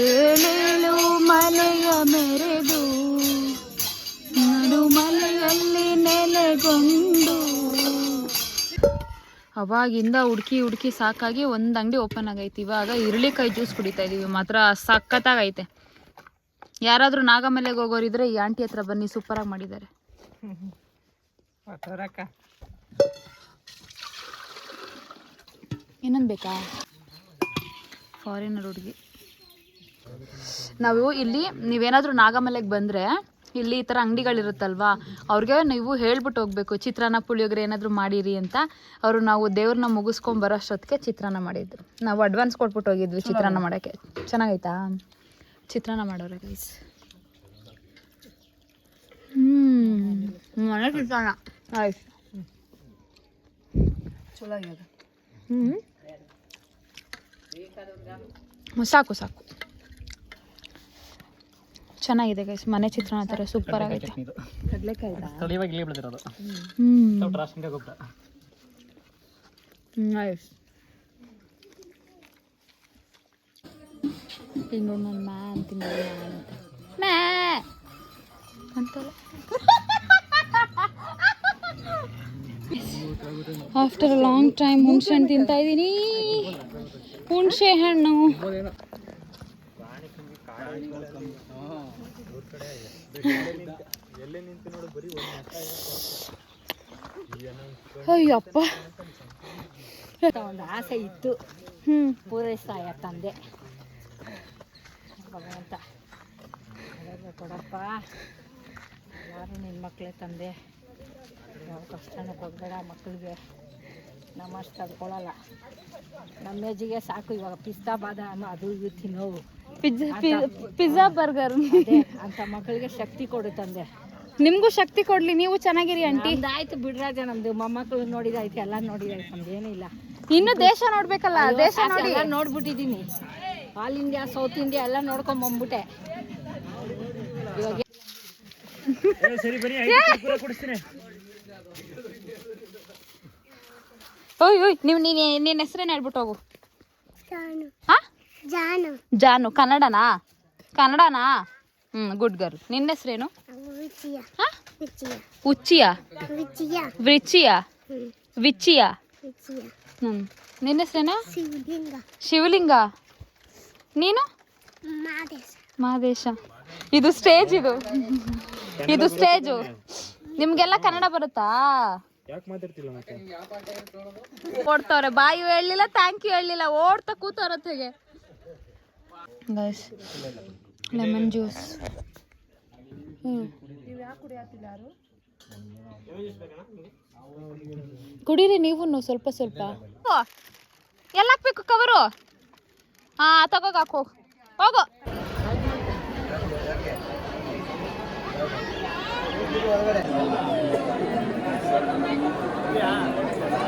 ಏಳೇಳು ಮಲೆಯ ಮೆರೆದು ನಡುಮಲೆಯಲ್ಲಿ ನೆಲೆಗೊಂಡು. ಅವಾಗಿಂದ ಹುಡುಕಿ ಸಾಕಾಗಿ ಒಂದು ಅಂಗಡಿ ಓಪನ್ ಆಗೈತಿ. ಇವಾಗ ಇರಳಿಕಾಯಿ ಜ್ಯೂಸ್ ಕುಡಿತಾ ಇದೀವಿ. ಮಾತ್ರ ಸಖತ್ತಾಗೈತೆ. ಯಾರಾದರೂ ನಾಗಮಲೆಗೆ ಹೋಗೋರಿದ್ರೆ ಈ ಆಂಟಿ ಹತ್ರ ಬನ್ನಿ, ಸೂಪರಾಗಿ ಮಾಡಿದ್ದಾರೆ. ಇನ್ನೊಂದು ಬೇಕಾ? ಫಾರಿನರ್ ಹುಡುಗಿ. ನಾವು ಇಲ್ಲಿ ನೀವೇನಾದರೂ ನಾಗಮಲೆಗೆ ಬಂದರೆ ಇಲ್ಲಿ ಈ ಥರ ಅಂಗಡಿಗಳಿರುತ್ತಲ್ವಾ, ಅವ್ರಿಗೆ ನೀವು ಹೇಳ್ಬಿಟ್ಟು ಹೋಗ್ಬೇಕು, ಚಿತ್ರಾನ್ನ ಪುಳಿಯೋಗರೆ ಏನಾದರೂ ಮಾಡಿರಿ ಅಂತ. ಅವರು ನಾವು ದೇವ್ರನ್ನ ಮುಗಿಸ್ಕೊಂಡು ಬರೋ ಅಷ್ಟೊತ್ತಿಗೆ ಚಿತ್ರಾನ್ನ ಮಾಡಿದ್ರು. ನಾವು ಅಡ್ವಾನ್ಸ್ ಕೊಟ್ಬಿಟ್ಟು ಹೋಗಿದ್ವಿ ಚಿತ್ರಾನ್ನ ಮಾಡೋಕ್ಕೆ. ಚೆನ್ನಾಗೈತಾ ಚಿತ್ರಾನ್ನ ಮಾಡೋರೆ ಗೈಸ್? ಮನೆ ಚಿತ್ರಾನ್ನ ಆಯ್ತು. ಸಾಕು ಚೆನ್ನಾಗಿದೆ ಗೈಸ್. ಮನೆ ಚಿತ್ರಾನ್ನ ಥರ ಸೂಪರ್ ಆಗೈತೆ. ಹಿಂಗೆ ನನ್ನ ಮ್ಯಾ ಅಂತೀನಿ ಮ್ಯಾ ಅಂತಾರೆ. ಆಫ್ಟರ್ ಅ ಲಾಂಗ್ ಟೈಮ್ ಹುಣಸೆ ಹಣ್ಣು ತಿಂತಾ ಇದ್ದೀನಿ. ಹುಣಸೆ ಹಣ್ಣು ಅಯ್ಯಪ್ಪ, ಒಂದು ಆಸೆ ಇತ್ತು, ಪೂರೈಸ್ತಾ ತಂದೆ ಭಗವಂತ. ಕೊಡಪ್ಪ, ಯಾರು ನಿನ್ನ ಮಕ್ಕಳೇ ತಂದೆ, ಯಾವ ಕಷ್ಟನೂ ಕೊಡಬೇಡ ಮಕ್ಕಳಿಗೆ. ನಮ್ಮಷ್ಟು ತಡ್ಕೊಳ್ಳಲ್ಲ. ನಮ್ಮ ಏಜಿಗೆ ಸಾಕು. ಇವಾಗ ಪಿಸ್ತಾ ಬಾದಾಮಿ ಅದು ಇದು ತಿನ್ನೋವು, ಪಿಜ್ಜಾ ಬರ್ಗರ್ ಅಂತ ಮಕ್ಕಳಿಗೆ ಶಕ್ತಿ ಕೊಡು ತಂದೆ. ನಿಮಗೂ ಶಕ್ತಿ ಕೊಡ್ಲಿ, ನೀವು ಚೆನ್ನಾಗಿರಿ ಆಂಟಿ. ಆಯ್ತು ಬಿಡ್ರಾಜ, ನಮ್ದು ಮೊಮ್ಮಕ್ಕಳು ನೋಡಿದಾಯ್ತು, ಎಲ್ಲ ನೋಡಿದಾಯ್ತು, ನಮ್ದು ಏನಿಲ್ಲ. ಇನ್ನು ದೇಶ ನೋಡ್ಬೇಕಲ್ಲ, ದೇಶ ನೋಡಿ ನೋಡ್ಬಿಟ್ಟಿದ್ದೀನಿ. ಆಲ್ ಇಂಡಿಯಾ, ಸೌತ್ ಇಂಡಿಯಾ ಎಲ್ಲ ನೋಡ್ಕೊಂಡ್ ಬಂದ್ಬಿಟ್ಟೆ. ಇವಾಗ ಓಯ್ ನಿನ್ನ ಹೆಸರೇನು ಹೇಳ್ಬಿಟ್ಟು ಹೋಗು. ಹಾ ಜಾನು ಕನ್ನಡನಾ ಕನ್ನಡನಾ ಗುಡ್ ಗರ್ಲ್. ನಿನ್ನ ಹೆಸರೇನು? ಉಚ್ಚಿಯ ವಿಚಿಯ ವಿಚಿಯ. ನಿನ್ನ ಹೆಸರೇನು? ಶಿವಲಿಂಗ. ನೀನು? ಮಾದೇಶ. ಇದು ಸ್ಟೇಜ್, ಇದು ಸ್ಟೇಜು. ನಿಮ್ಗೆಲ್ಲ ಕನ್ನಡ ಬರುತ್ತಾ? ಓಡ್ತವ್ರೆ, ಬಾಯಿ ಹೇಳಲಿಲ್ಲ, ಥ್ಯಾಂಕ್ ಯು ಹೇಳಲಿಲ್ಲ, ಓಡ್ತಾ ಕೂತವ್ರತ್ತೆಗೆ. Lemon juice. ಕುಡೀರಿ ನೀವು ಸ್ವಲ್ಪ ಸ್ವಲ್ಪ. ಎಲ್ಲ ಹಾಕ್ಬೇಕು ಕವರು? ಹಾ ತಗೋಗ ಹಾಕೋ ಹೋಗೋ.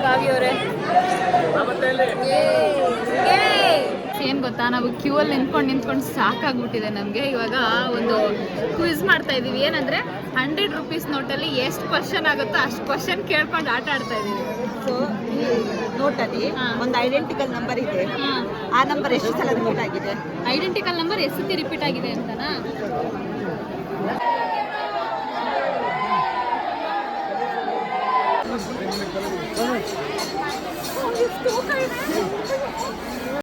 ಕಾವ್ಯವರೇ ಏನು ಗೊತ್ತಾ, ನಾವು ಕ್ಯೂ ಅಲ್ಲಿ ನಿಂತ್ಕೊಂಡು ಸಾಕಾಗ್ಬಿಟ್ಟಿದೆ ನಮಗೆ. ಇವಾಗ ಒಂದು ಕ್ವಿಜ್ ಮಾಡ್ತಾ ಇದೀವಿ. ಏನಂದ್ರೆ 100 ರೂಪೀಸ್ ನೋಟಲ್ಲಿ ಎಷ್ಟು ಕ್ವಶನ್ ಆಗುತ್ತೋ ಅಷ್ಟು ಕ್ವಶನ್ ಕೇಳ್ಕೊಂಡು ಆಟ ಆಡ್ತಾ ಇದೀವಿ. ಸೊ ಈ ನೋಟಲ್ಲಿ ಒಂದು ಐಡೆಂಟಿಕಲ್ ನಂಬರ್ ಇದೆ. ಆ ನಂಬರ್ ಎಷ್ಟು ಸಲ ರಿಪೀಟ್ ಆಗಿದೆ? ಐಡೆಂಟಿಕಲ್ ನಂಬರ್ ಎಷ್ಟು ಸತಿ ರಿಪೀಟ್ ಆಗಿದೆ ಅಂತನಾ?